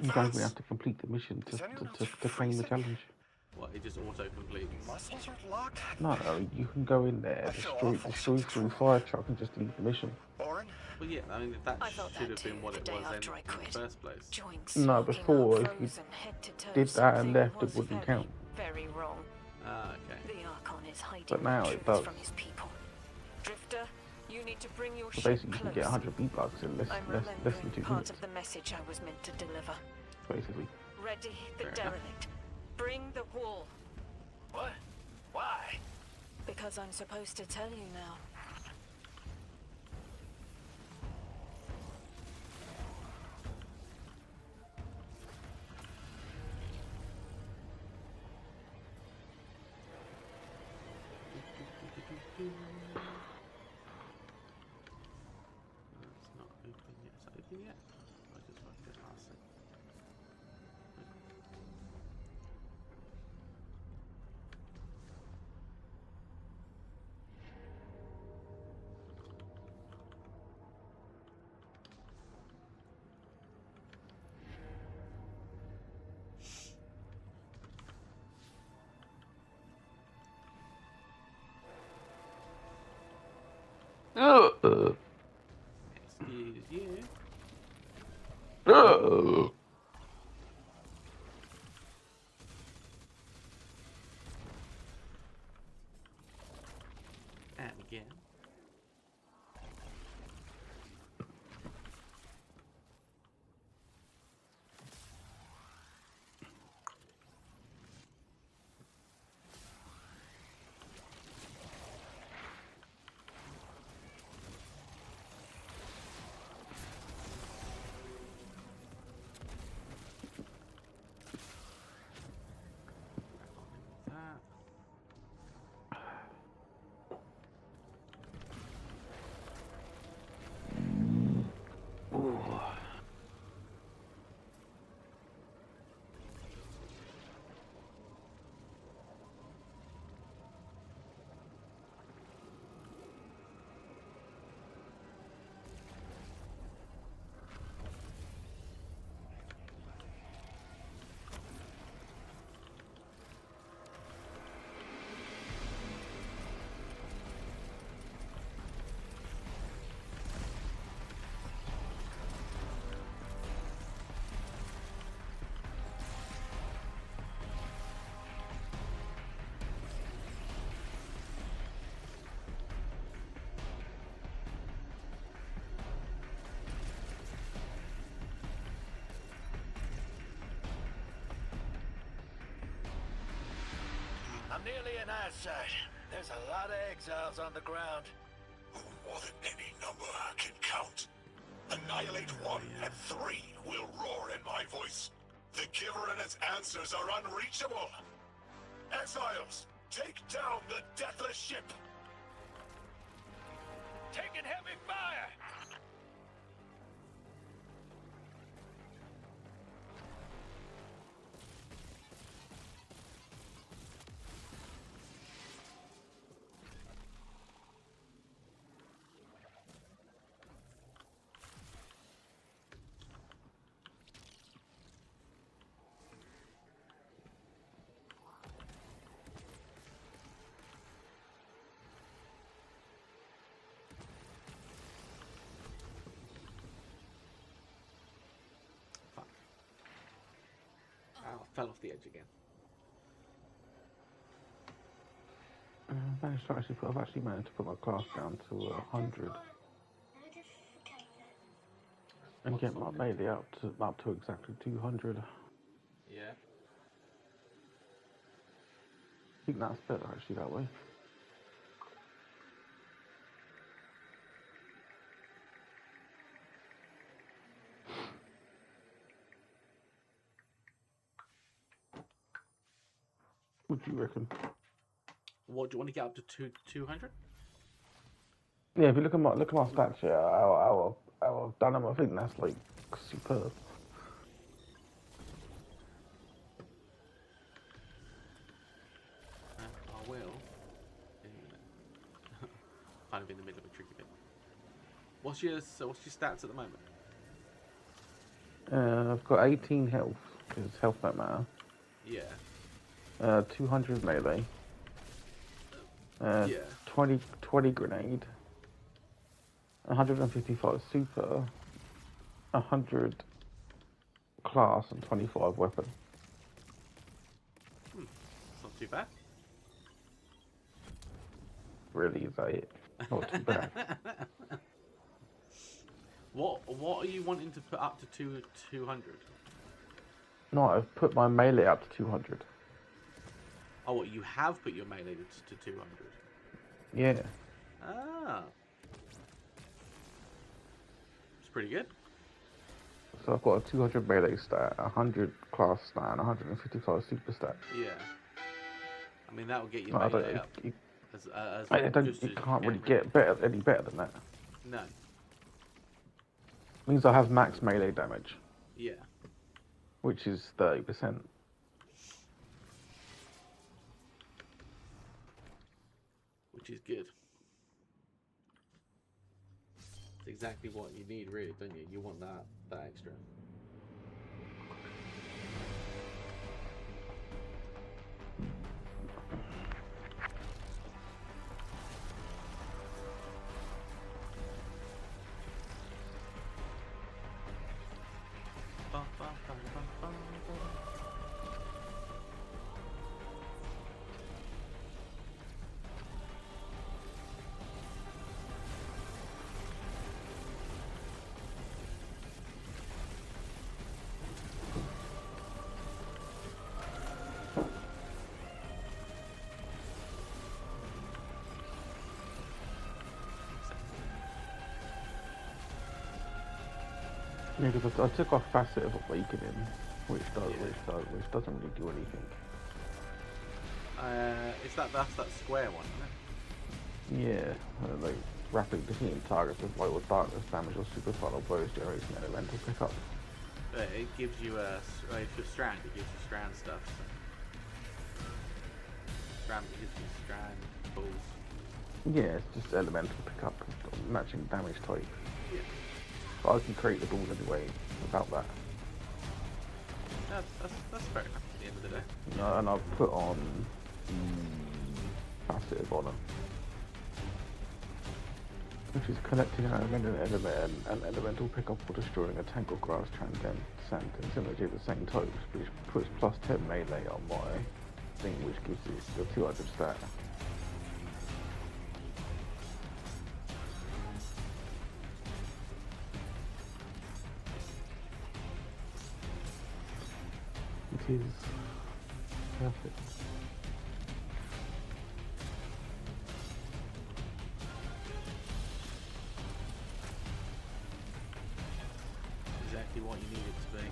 you don't even have to complete the mission to claim the challenge. What, it just auto-completes? Muscles are locked? No, you can go in there, destroy through fire truck and just leave the mission. Orin? Well, yeah, I mean, that should have been what it was in the first place. No, before, if you did that and left, it wouldn't count. Very wrong. Ah, okay. The Archon is hiding But now it does. from his people. Drifter, you need to bring your So ship basically, you can get 100 V-Bucks in less than 2 part minutes. of the message I was meant to deliver. Basically. Ready the Fair enough. derelict. Bring the wall. What? Why? Because I'm supposed to tell you now. It's not open yet. Is it open yet? I just fucked it last thing. Excuse you. And again. I'm nearly in eyesight. There's a lot of exiles on the ground. More than any number can count. Annihilate 1 and 3 will roar in my voice. The Giver and its answers are unreachable. Exiles, take down the Deathless Ship. Taking heavy fire! Fell off the edge again. I've actually managed to put my class down to 100 and get my melee up to exactly 200. Yeah. I think that's better actually that way. What do you reckon? What do you want to get up to 200? Yeah, if you look at my stats here, how I've done them, I think that's like superb. I will. Kind of in the middle of a tricky bit. What's your stats at the moment? I've got 18 health because health don't matter. Yeah. 200 melee. Yeah. 20 grenade. 155 super. 100 class and 25 weapon. It's not too bad. Really, is that it? Not too bad. What are you wanting to put up to 200? No, I've put my melee up to 200. Oh, what, you have put your melee to 200? Yeah. Ah. It's pretty good. So I've got a 200 melee stat, 100 class stat, and 155 super stat. Yeah. I mean, that will get your melee up. You can't really get any better than that. No. Means I have max melee damage. Yeah. Which is 30%. Which is good. It's exactly what you need, really, don't you? You want that extra. Yeah, because I took off Facet of Awakening, which doesn't really do anything. That's that square one, isn't it? Yeah, like rapid defeating targets with light or darkness damage or super final blows generates an elemental pickup. But it gives you if you're strand, it gives you strand stuff. So. Strand, it gives you strand balls. Yeah, it's just elemental pickup, matching damage type. Yeah. But I can create the balls anyway without that. That's fair enough at the end of the day. And I've put on Passive on them, which is collecting an elemental pickup or destroying a tank or grass transcend similarly the same types, which puts plus 10 melee on my thing, which gives it the 200 stat. It is perfect. Exactly what you need it to be.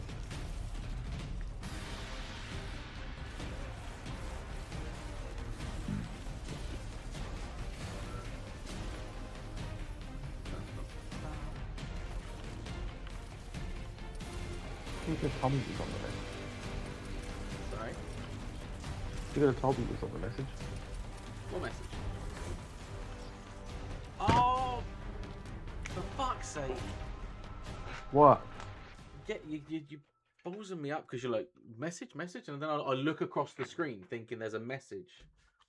I think there's Tommy on the list. Sorry? You could have told me this on the message. What message? Oh, for fuck's sake! What? You ballsing me up because you're like message, and then I look across the screen thinking there's a message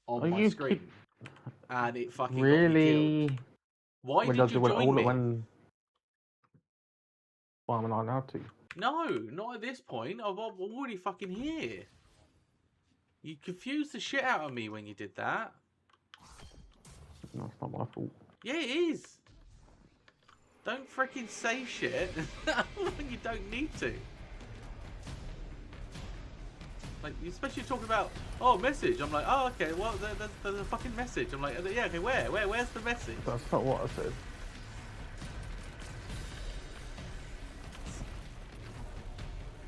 on my screen, and it fucking really? Got me killed. Why did you join me? Why am I not allowed to? No, not at this point. I'm already fucking here. You confused the shit out of me when you did that. No, it's not my fault. Yeah, it is. Don't freaking say shit when you don't need to. Like, especially talking about, oh, message. I'm like, oh, okay, well, there's a fucking message. I'm like, yeah, okay, where's the message? That's not what I said.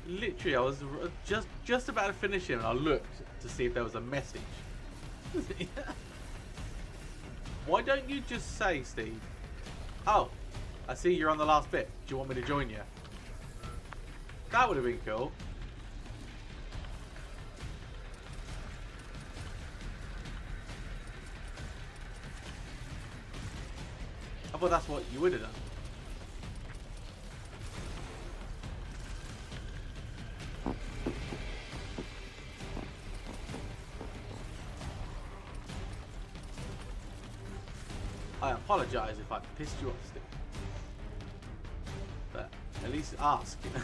Literally, I was just about to finish him, and I looked to see if there was a message. Why don't you just say, Steve, oh, I see you're on the last bit. Do you want me to join you? That would have been cool. I thought that's what you would have done. I apologise if I pissed you off, Steve. But at least ask, you know?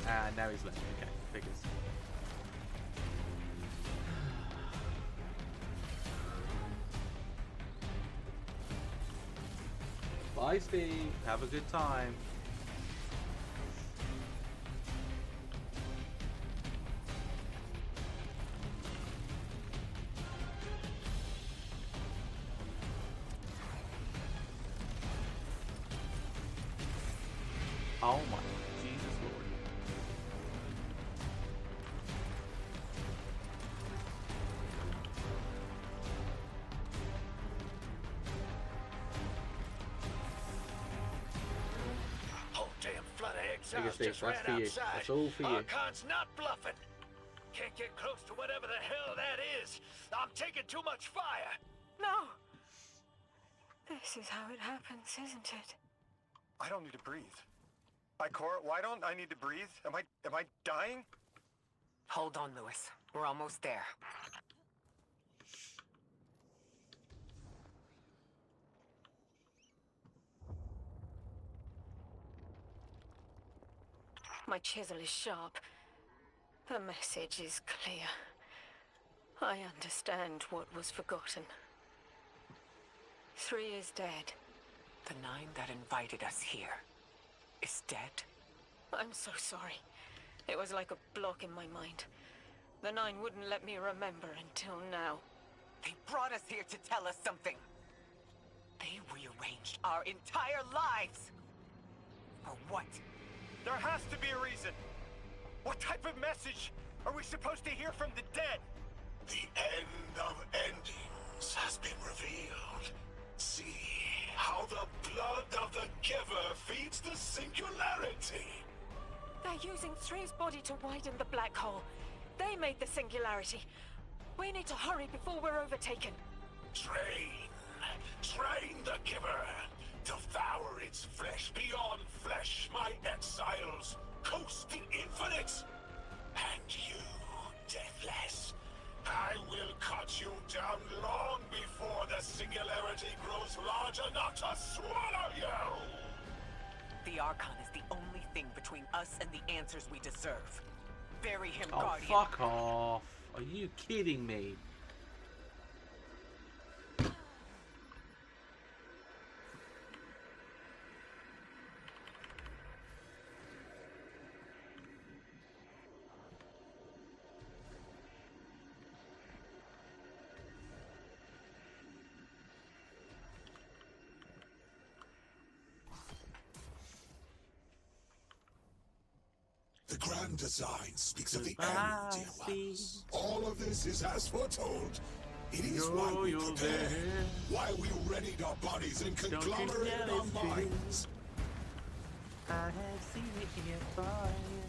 And now he's left. Okay, figures. Bye, Steve. Have a good time. Oh my Jesus Lord. Oh, damn flood of exiles Steve, just that's ran for you. outside. That's all for you. Archon's not bluffing. Can't get close to whatever the hell that is. I'm taking too much fire. No! This is how it happens, isn't it? I don't need to breathe. Ikora, why don't I need to breathe? Am I dying? Hold on, Lewis. We're almost there. My chisel is sharp. The message is clear. I understand what was forgotten. 3 is dead. The 9 that invited us here is dead? I'm so sorry. It was like a block in my mind. The 9 wouldn't let me remember until now. They brought us here to tell us something. They rearranged our entire lives. For what? There has to be a reason. What type of message are we supposed to hear from the dead? The end of endings has been revealed. See how the blood of the giver feeds the singularity. They're using 3's body to widen the black hole. They made the singularity. We need to hurry before we're overtaken. Train the giver. Devour its flesh beyond flesh, my exiles. Coast the infinite. And you, Deathless, I will cut you down long before the singularity grows large enough to swallow you! The Archon is the only thing between us and the answers we deserve. Bury him, Oh, Guardian. fuck off. Are you kidding me? The grand design speaks of the end, dear ones. All of this is as foretold. It is why we prepare, why we readied our bodies and conglomerated our minds. I have seen it here for you.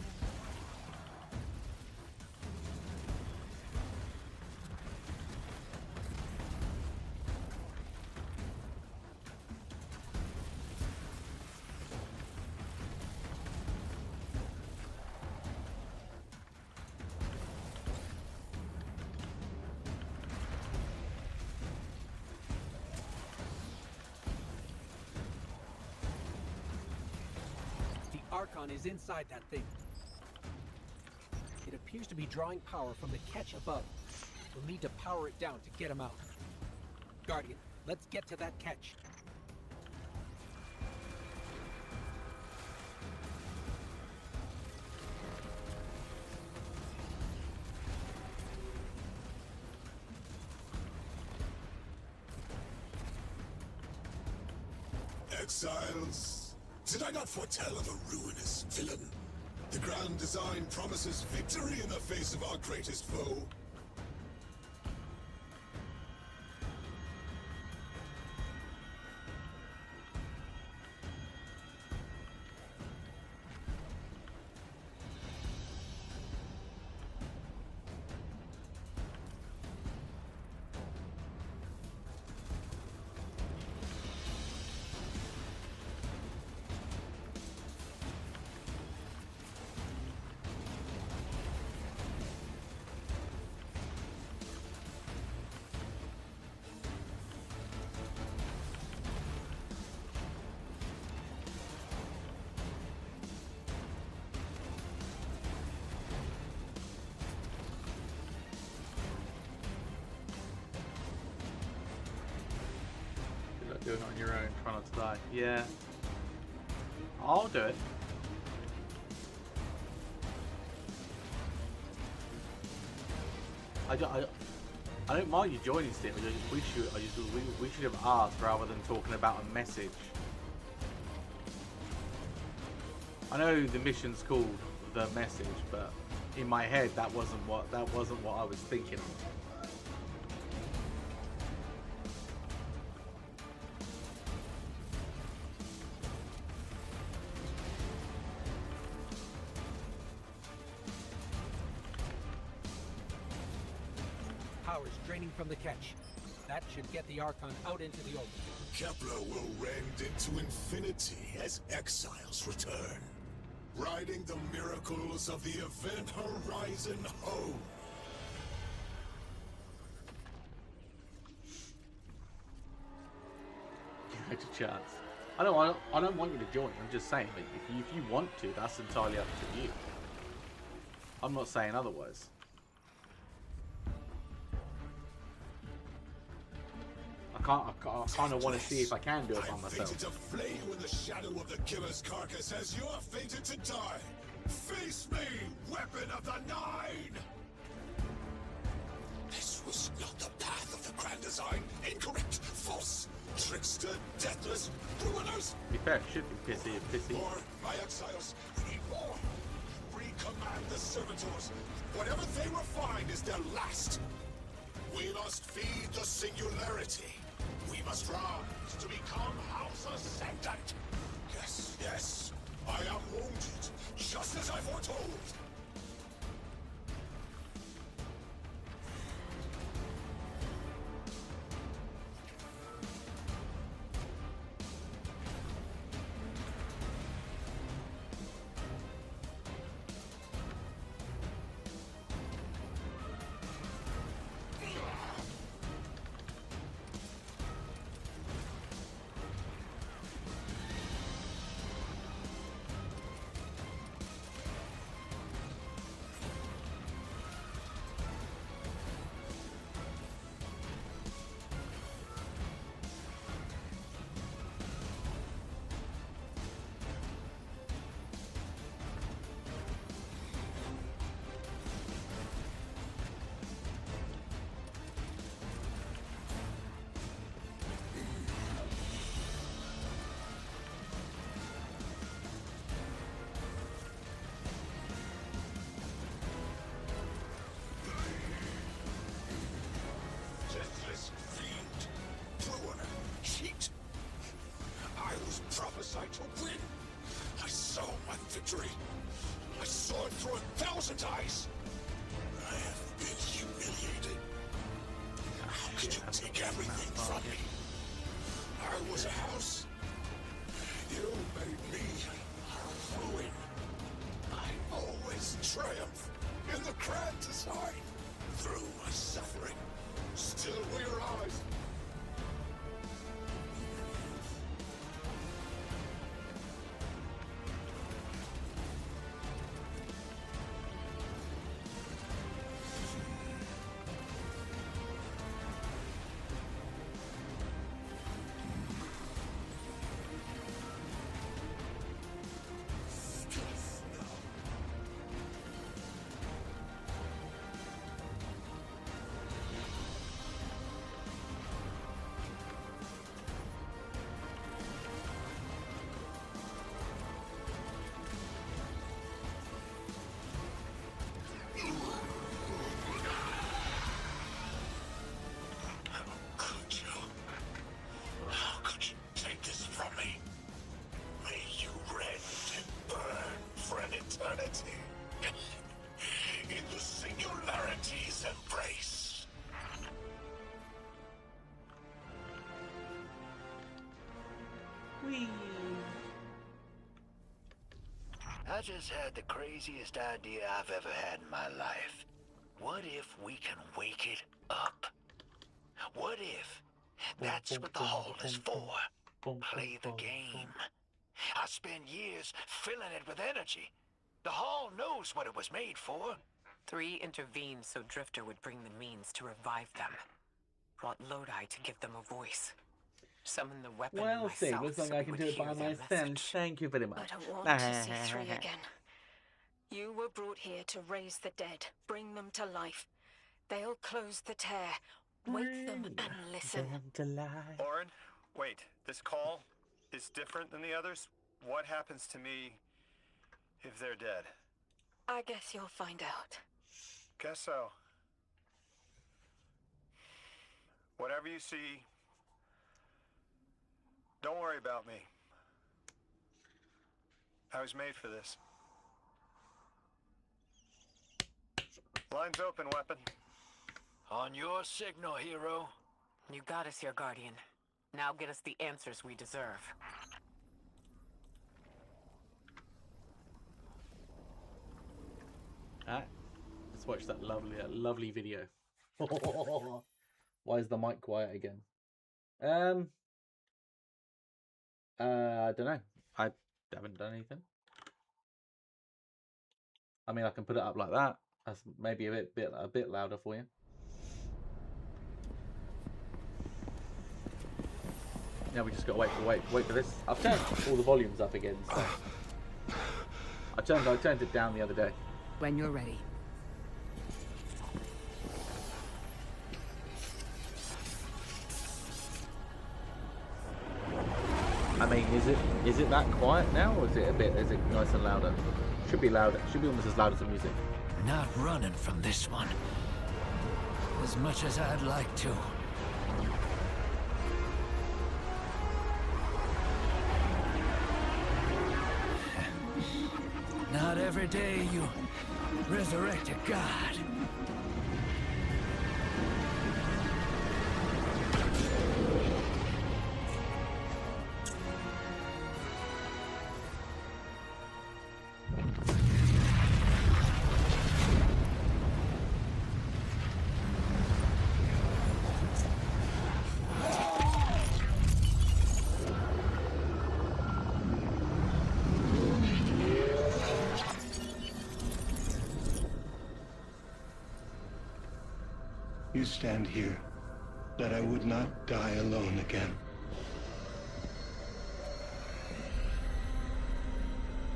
Archon is inside that thing. It appears to be drawing power from the catch above. We'll need to power it down to get him out. Guardian, let's get to that catch. Exiles, did I not foretell of a ruinous villain? The grand design promises victory in the face of our greatest foe. Do it on your own, try not to die. Yeah. I'll do it. I don't mind you joining, Steve. We should have asked rather than talking about a message. I know the mission's called The Message, but in my head that wasn't what I was thinking of. Power's draining from the catch. That should get the Archon out into the open. Kepler will rend into infinity as exiles return, riding the miracles of the event horizon home. Give it a chance. I don't want you to join. I'm just saying, like, if you want to, that's entirely up to you. I'm not saying otherwise. I kind of want to see if I can do it by myself. Fated to flay you in the shadow of the killer's carcass as you are fated to die. Face me, weapon of the Nine! This was not the path of the Grand Design. Incorrect, false, trickster, deathless, ruiners. To be fair, it should be pissy. More, my exiles, we need more. Recommand the servitors. Whatever they refine is their last. We must feed the singularity. We must rise to become House Ascendant. Yes, yes, I am wounded, just as I foretold. Prophesied to win. I saw my victory. I saw it through 1,000 eyes. I have been humiliated. How could you take everything from me? I was a house. You made me a ruin. I always triumph in the Grand Design. Through my suffering, still we rise. In the singularity's embrace. Whee. I just had the craziest idea I've ever had in my life. What if we can wake it up? What if that's what the hall is for? Play the game. I spent years filling it with energy. The hall knows what it was made for. 3 intervened so Drifter would bring the means to revive them. Brought Lodi to give them a voice. Summon the weapon Well, see, myself looks like so I we can would do it hear by their myself. message. Thank you very much. I don't want to see 3 again. You were brought here to raise the dead, bring them to life. They'll close the tear. Wake them and listen. Orin, wait. This call is different than the others. What happens to me if they're dead? I guess you'll find out. Guess so. Whatever you see, don't worry about me. I was made for this. Line's open, weapon. On your signal, hero. You got us here, Guardian. Now get us the answers we deserve. Alright, let's watch that lovely video. Why is the mic quiet again? I don't know. I haven't done anything. I mean, I can put it up like that. That's maybe a bit louder for you. Now we just got to wait for this. I've turned all the volumes up again. So I turned it down the other day. When you're ready. I mean, is it that quiet now, or is it nice and louder? Should be louder. Should be almost as loud as the music. Not running from this one. As much as I'd like to. Not every day you resurrect a god. You stand here, that I would not die alone again.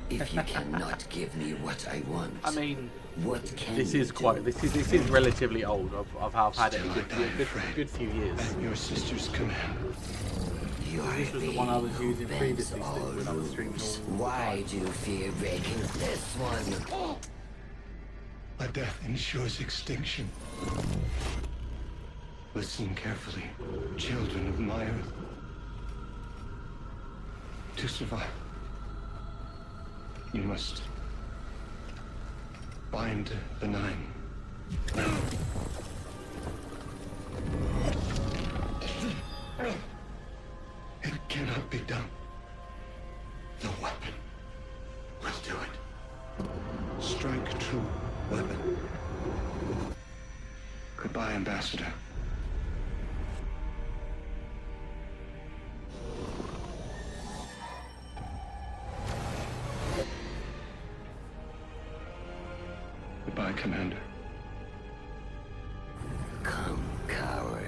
If you cannot give me what I want, I mean, what can this you is quite. This is relatively old. Of how I've had it a good few years. At your sister's command. This was the one I was using previously when I was streaming. Why do you fear breaking this one? A death ensures extinction. Listen carefully, children of my earth. To survive, you must bind the Nine. It cannot be done. The weapon will do it. Strike true, weapon. Goodbye, Ambassador. Goodbye, Commander. Come, coward.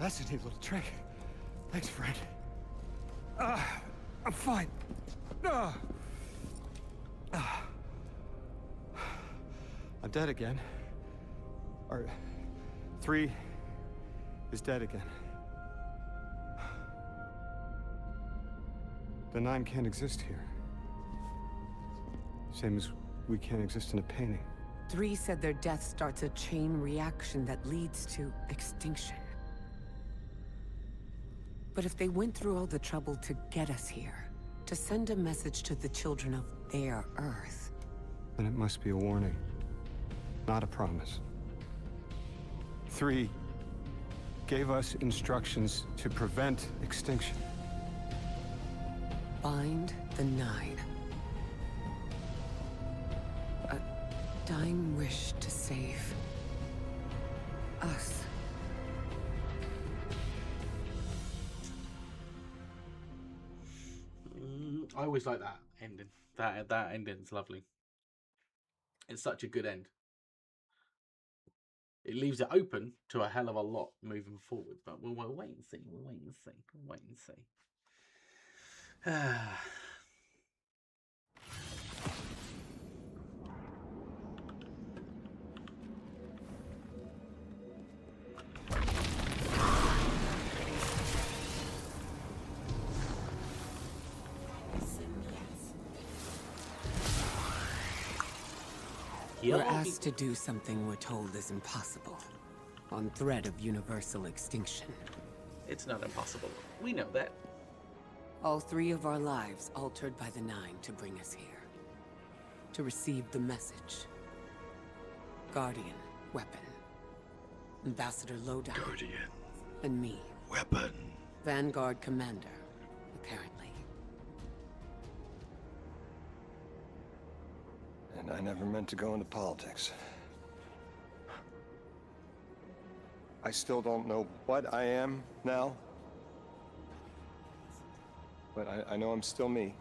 That's a neat little trick. Thanks, friend. I'm fine. I'm dead again. Or 3 is dead again. The 9 can't exist here. Same as we can't exist in a painting. 3 said their death starts a chain reaction that leads to extinction. But if they went through all the trouble to get us here, to send a message to the children of their Earth... Then it must be a warning, not a promise. 3 gave us instructions to prevent extinction. Bind the 9. A dying wish to save... us. I always like that ending. That ending's lovely. It's such a good end. It leaves it open to a hell of a lot moving forward, but we'll wait and see. We'll wait and see. We'll wait and see. We're asked to do something we're told is impossible, on threat of universal extinction. It's not impossible. We know that. All 3 of our lives altered by the 9 to bring us here. To receive the message. Guardian, weapon. Ambassador Lodi. Guardian. And me. Weapon. Vanguard Commander. And I never meant to go into politics. I still don't know what I am now. But I know I'm still me.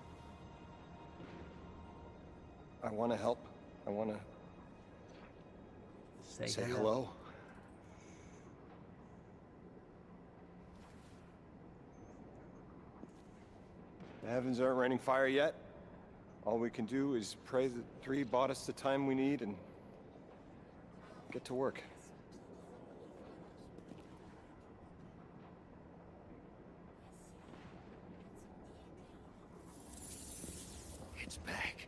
I want to help. I want to say hello. The heavens aren't raining fire yet. All we can do is pray that 3 bought us the time we need and get to work. It's back.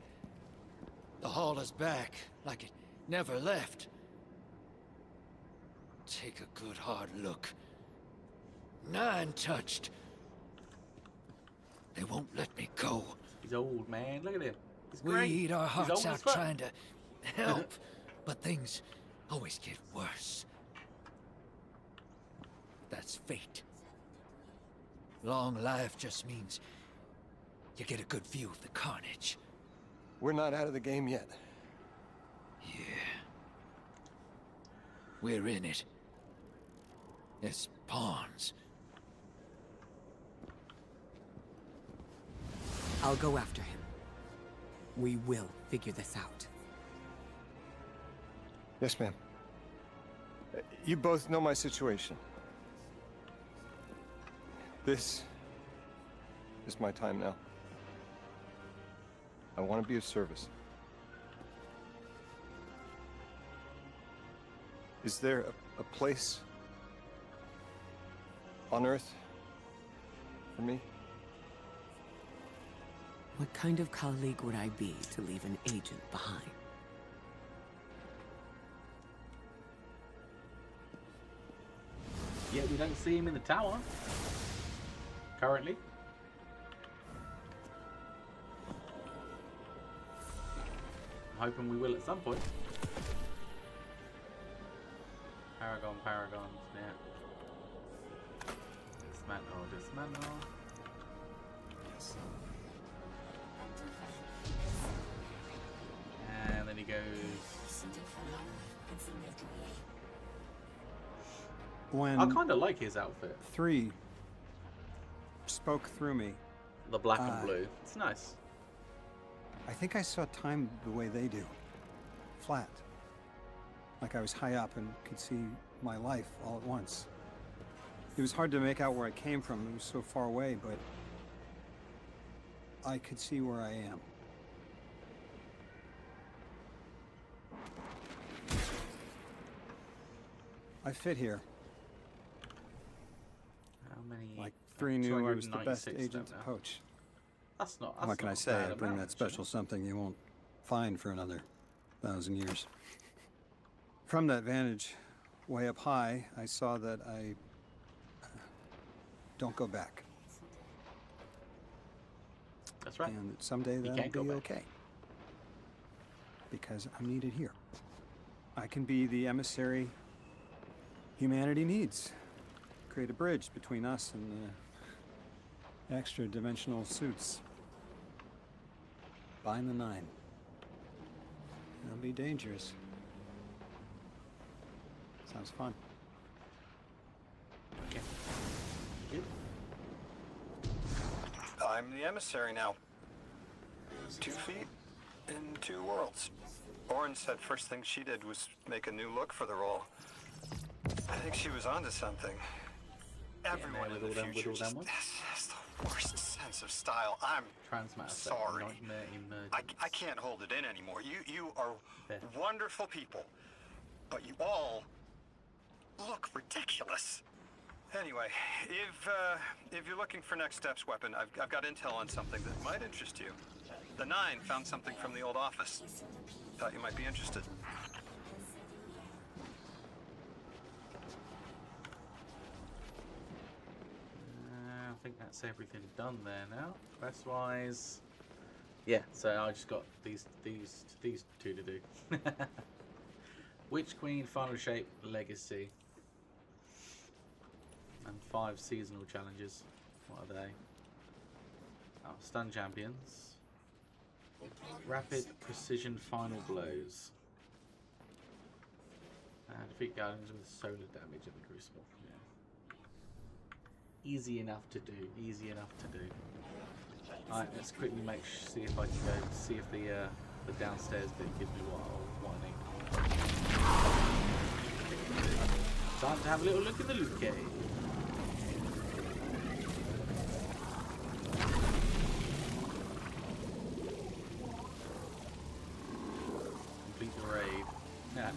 The hall is back, like it never left. Take a good hard look. 9 touched. They won't let me go. He's old, man. Look at him. He's We great. eat our He's hearts old out as fuck. trying to help, but things always get worse. That's fate. Long life just means you get a good view of the carnage. We're not out of the game yet. Yeah. We're in it. As pawns. I'll go after him. We will figure this out. Yes, ma'am. You both know my situation. This is my time now. I want to be of service. Is there a place on Earth for me? What kind of colleague would I be to leave an agent behind? Yeah, we don't see him in the tower. Currently. I'm hoping we will at some point. Paragons, yeah. Dismantle. Yes. And then he goes. When I kind of like his outfit. 3 spoke through me. The black and blue. It's nice. I think I saw time the way they do. Flat. Like I was high up and could see my life all at once. It was hard to make out where I came from. It was so far away, but I could see where I am. I fit here. How many? Like 3 knew I was the best agent to poach. That's not. What can I say? I bring that special something you won't find for another 1,000 years. From that vantage, way up high, I saw that I don't go back. That's right. And that someday that'll be okay. Because I'm needed here. I can be the emissary humanity needs. Create a bridge between us and the extra-dimensional suits. Bind the 9. It'll be dangerous. Sounds fun. Okay. Good. I'm the emissary now. 2 feet in 2 worlds. Orin said first thing she did was make a new look for the role. I think she was onto something. Everyone in the future just has the worst sense of style. I'm sorry. I can't hold it in anymore. You are wonderful people, but you all look ridiculous. Anyway, if you're looking for next steps, Weapon, I've got intel on something that might interest you. The 9 found something from the old office. Thought you might be interested. I think that's everything done there now. Quest-wise, yeah. So I just got these 2 to do. Witch Queen, Final Shape, Legacy, and 5 seasonal challenges. What are they? Oh, Stun Champions. Rapid precision final blows. And defeat guardians with solar damage in the crucible. Yeah. Easy enough to do. Easy enough to do. Alright, let's quickly see if I can go see if the downstairs bit gives me what I was wanting. Time to have a little look in the loot cave. Complete the raid. Yeah.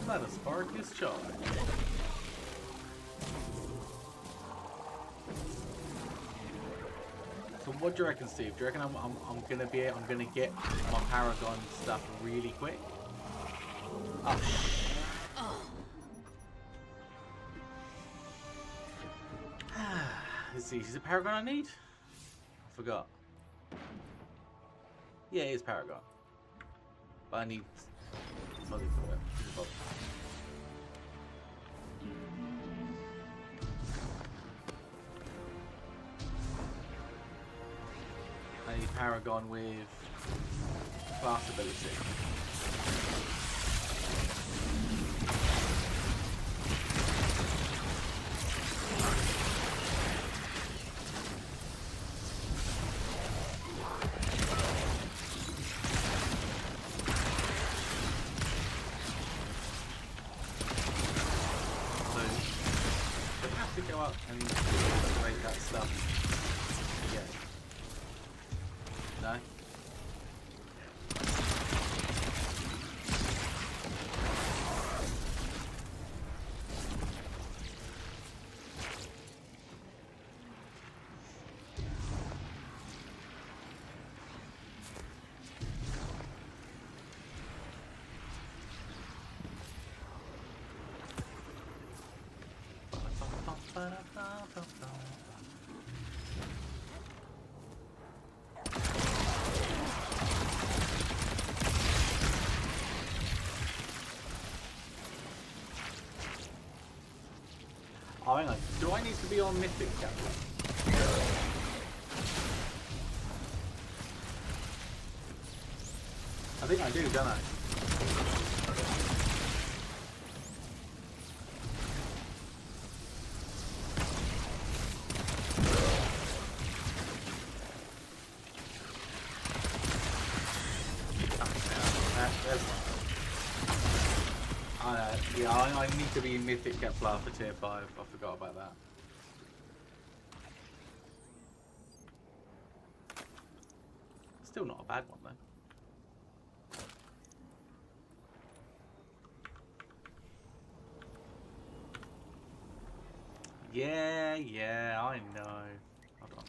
Let us spark his charge. So what do you reckon, Steve? Do you reckon I'm gonna get my Paragon stuff really quick? Oh. Is the Paragon I need? I forgot. Yeah, it is Paragon. But I need something for it. I need Paragon with class ability. Go up and rate that stuff again. No? Oh, hang on. Do I need to be on Mythic Captain? I think I do, don't I? Yeah, I need to be in Mythic Kepler for tier 5. I forgot about that. Still not a bad one though. Yeah, I know. Hold on.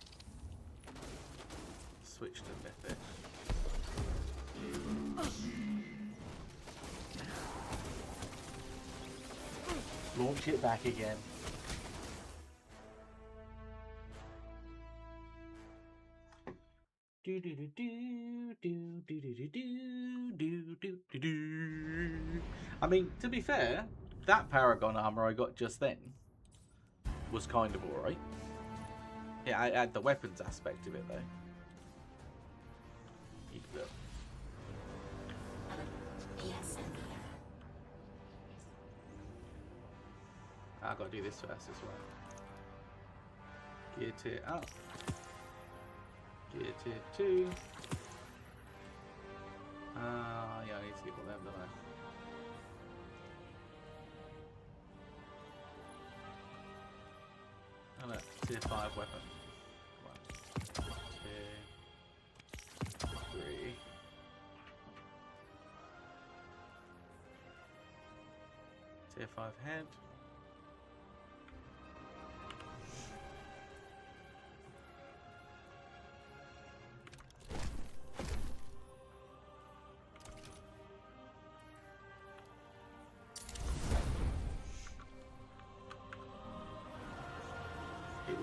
Switch to Mythic. Launch it back again. Do do do do do do do do do do do. I mean, to be fair, that Paragon armor I got just then was kind of alright. Yeah, I had the weapons aspect of it though. I've got to do this first as well. Gear tier up. Gear tier 2. Yeah, I need to get all them, don't I? Oh, look, tier 5 weapon. 1, 2, 3. Tier 5 head.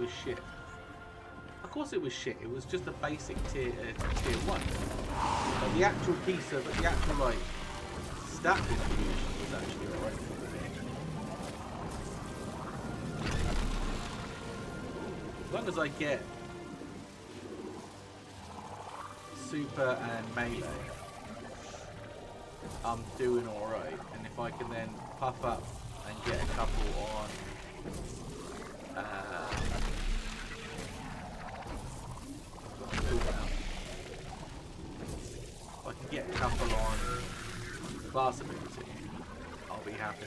was shit. Of course it was shit. It was just a basic tier 1. But the actual piece of the actual like stat distribution was actually alright. As long as I get super and melee, I'm doing alright. And if I can then puff up and get a couple on cooldown. If I can get a couple on class ability, I'll be happy.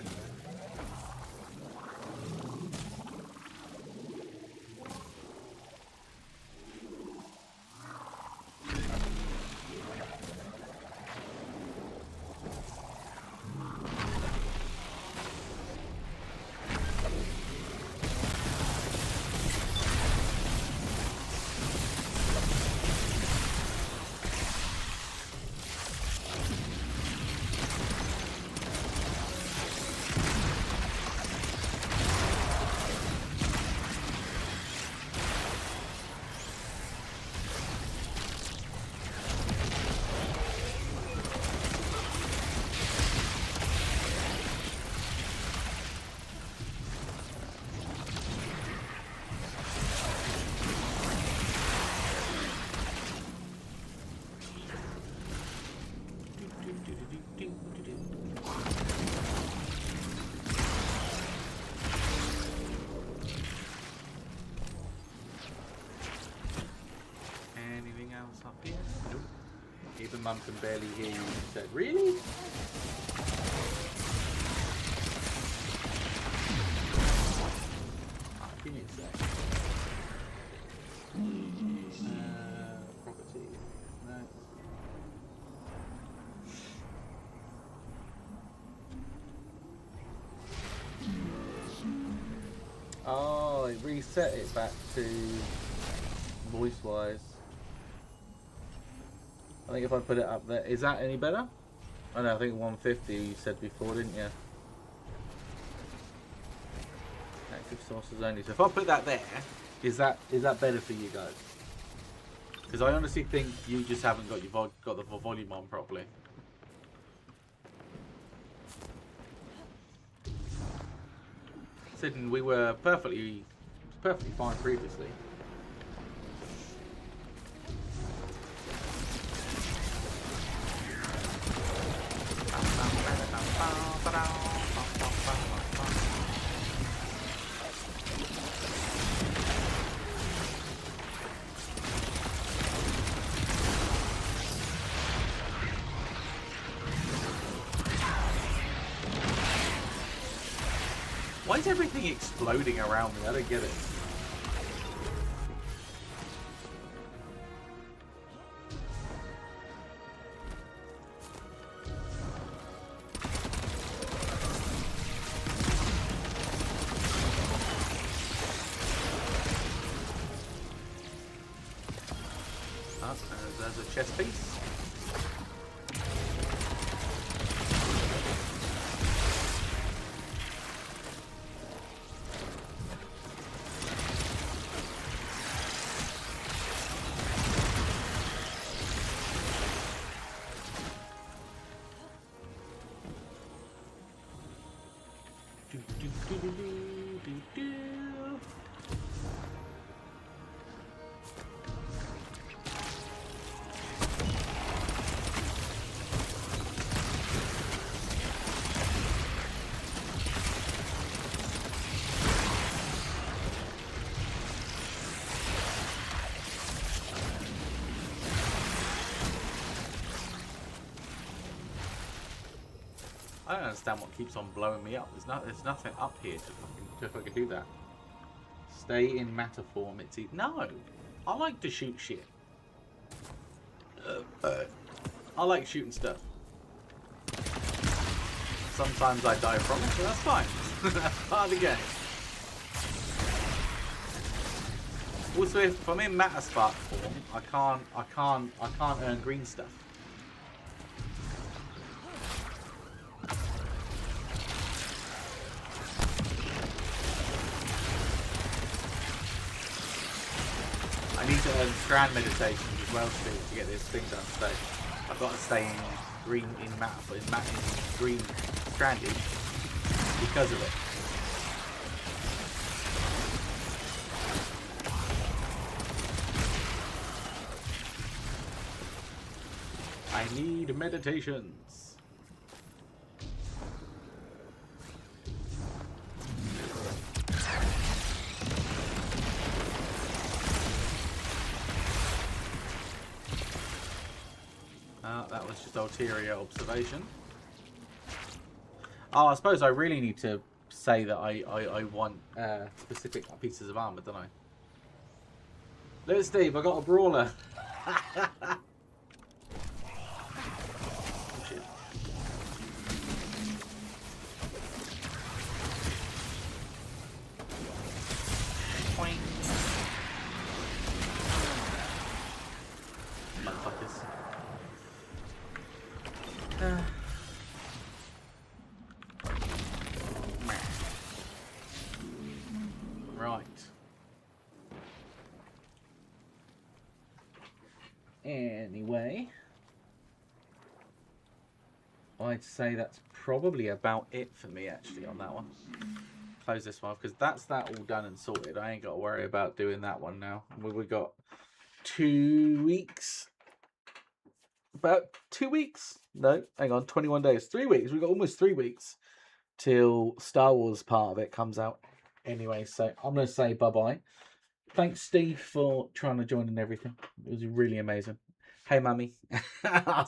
Anything else up here? Nope. Even Mum can barely hear you. She said, really? Give me a sec. Property. No. Oh, it reset it back to voice-wise. I think if I put it up there, is that any better? Oh no, I think 150 you said before, didn't you? Active sources only. So if I put that there, is that better for you guys? Because I honestly think you just haven't got your got the volume on properly. Sitting, we were perfectly fine previously. Why is everything exploding around me? I don't get it. Oh, there's a chest piece. I don't understand what keeps on blowing me up. There's nothing up here to fucking do that. Stay in matter form. It's no. I like to shoot shit. I like shooting stuff. Sometimes I die from it, but that's fine. That's part of the game. Also, if I'm in matter spark form, I can't earn green stuff. strand meditations as well to get this thing done. So I've got to stay in green in green stranding because of it. I need meditations. That was just ulterior observation. Oh, I suppose I really need to say that I want specific pieces of armor, don't I? Look, Steve, I got a brawler. Motherfuckers. Right. Anyway, I'd say that's probably about it for me actually on that one. Close this one because that's that all done and sorted. I ain't got to worry about doing that one now. We got 2 weeks. About 2 weeks? No, hang on, 21 days. 3 weeks. We've got almost 3 weeks till Star Wars part of it comes out. Anyway, so I'm going to say bye-bye. Thanks, Steve, for trying to join and everything. It was really amazing. Hey, Mummy. I'll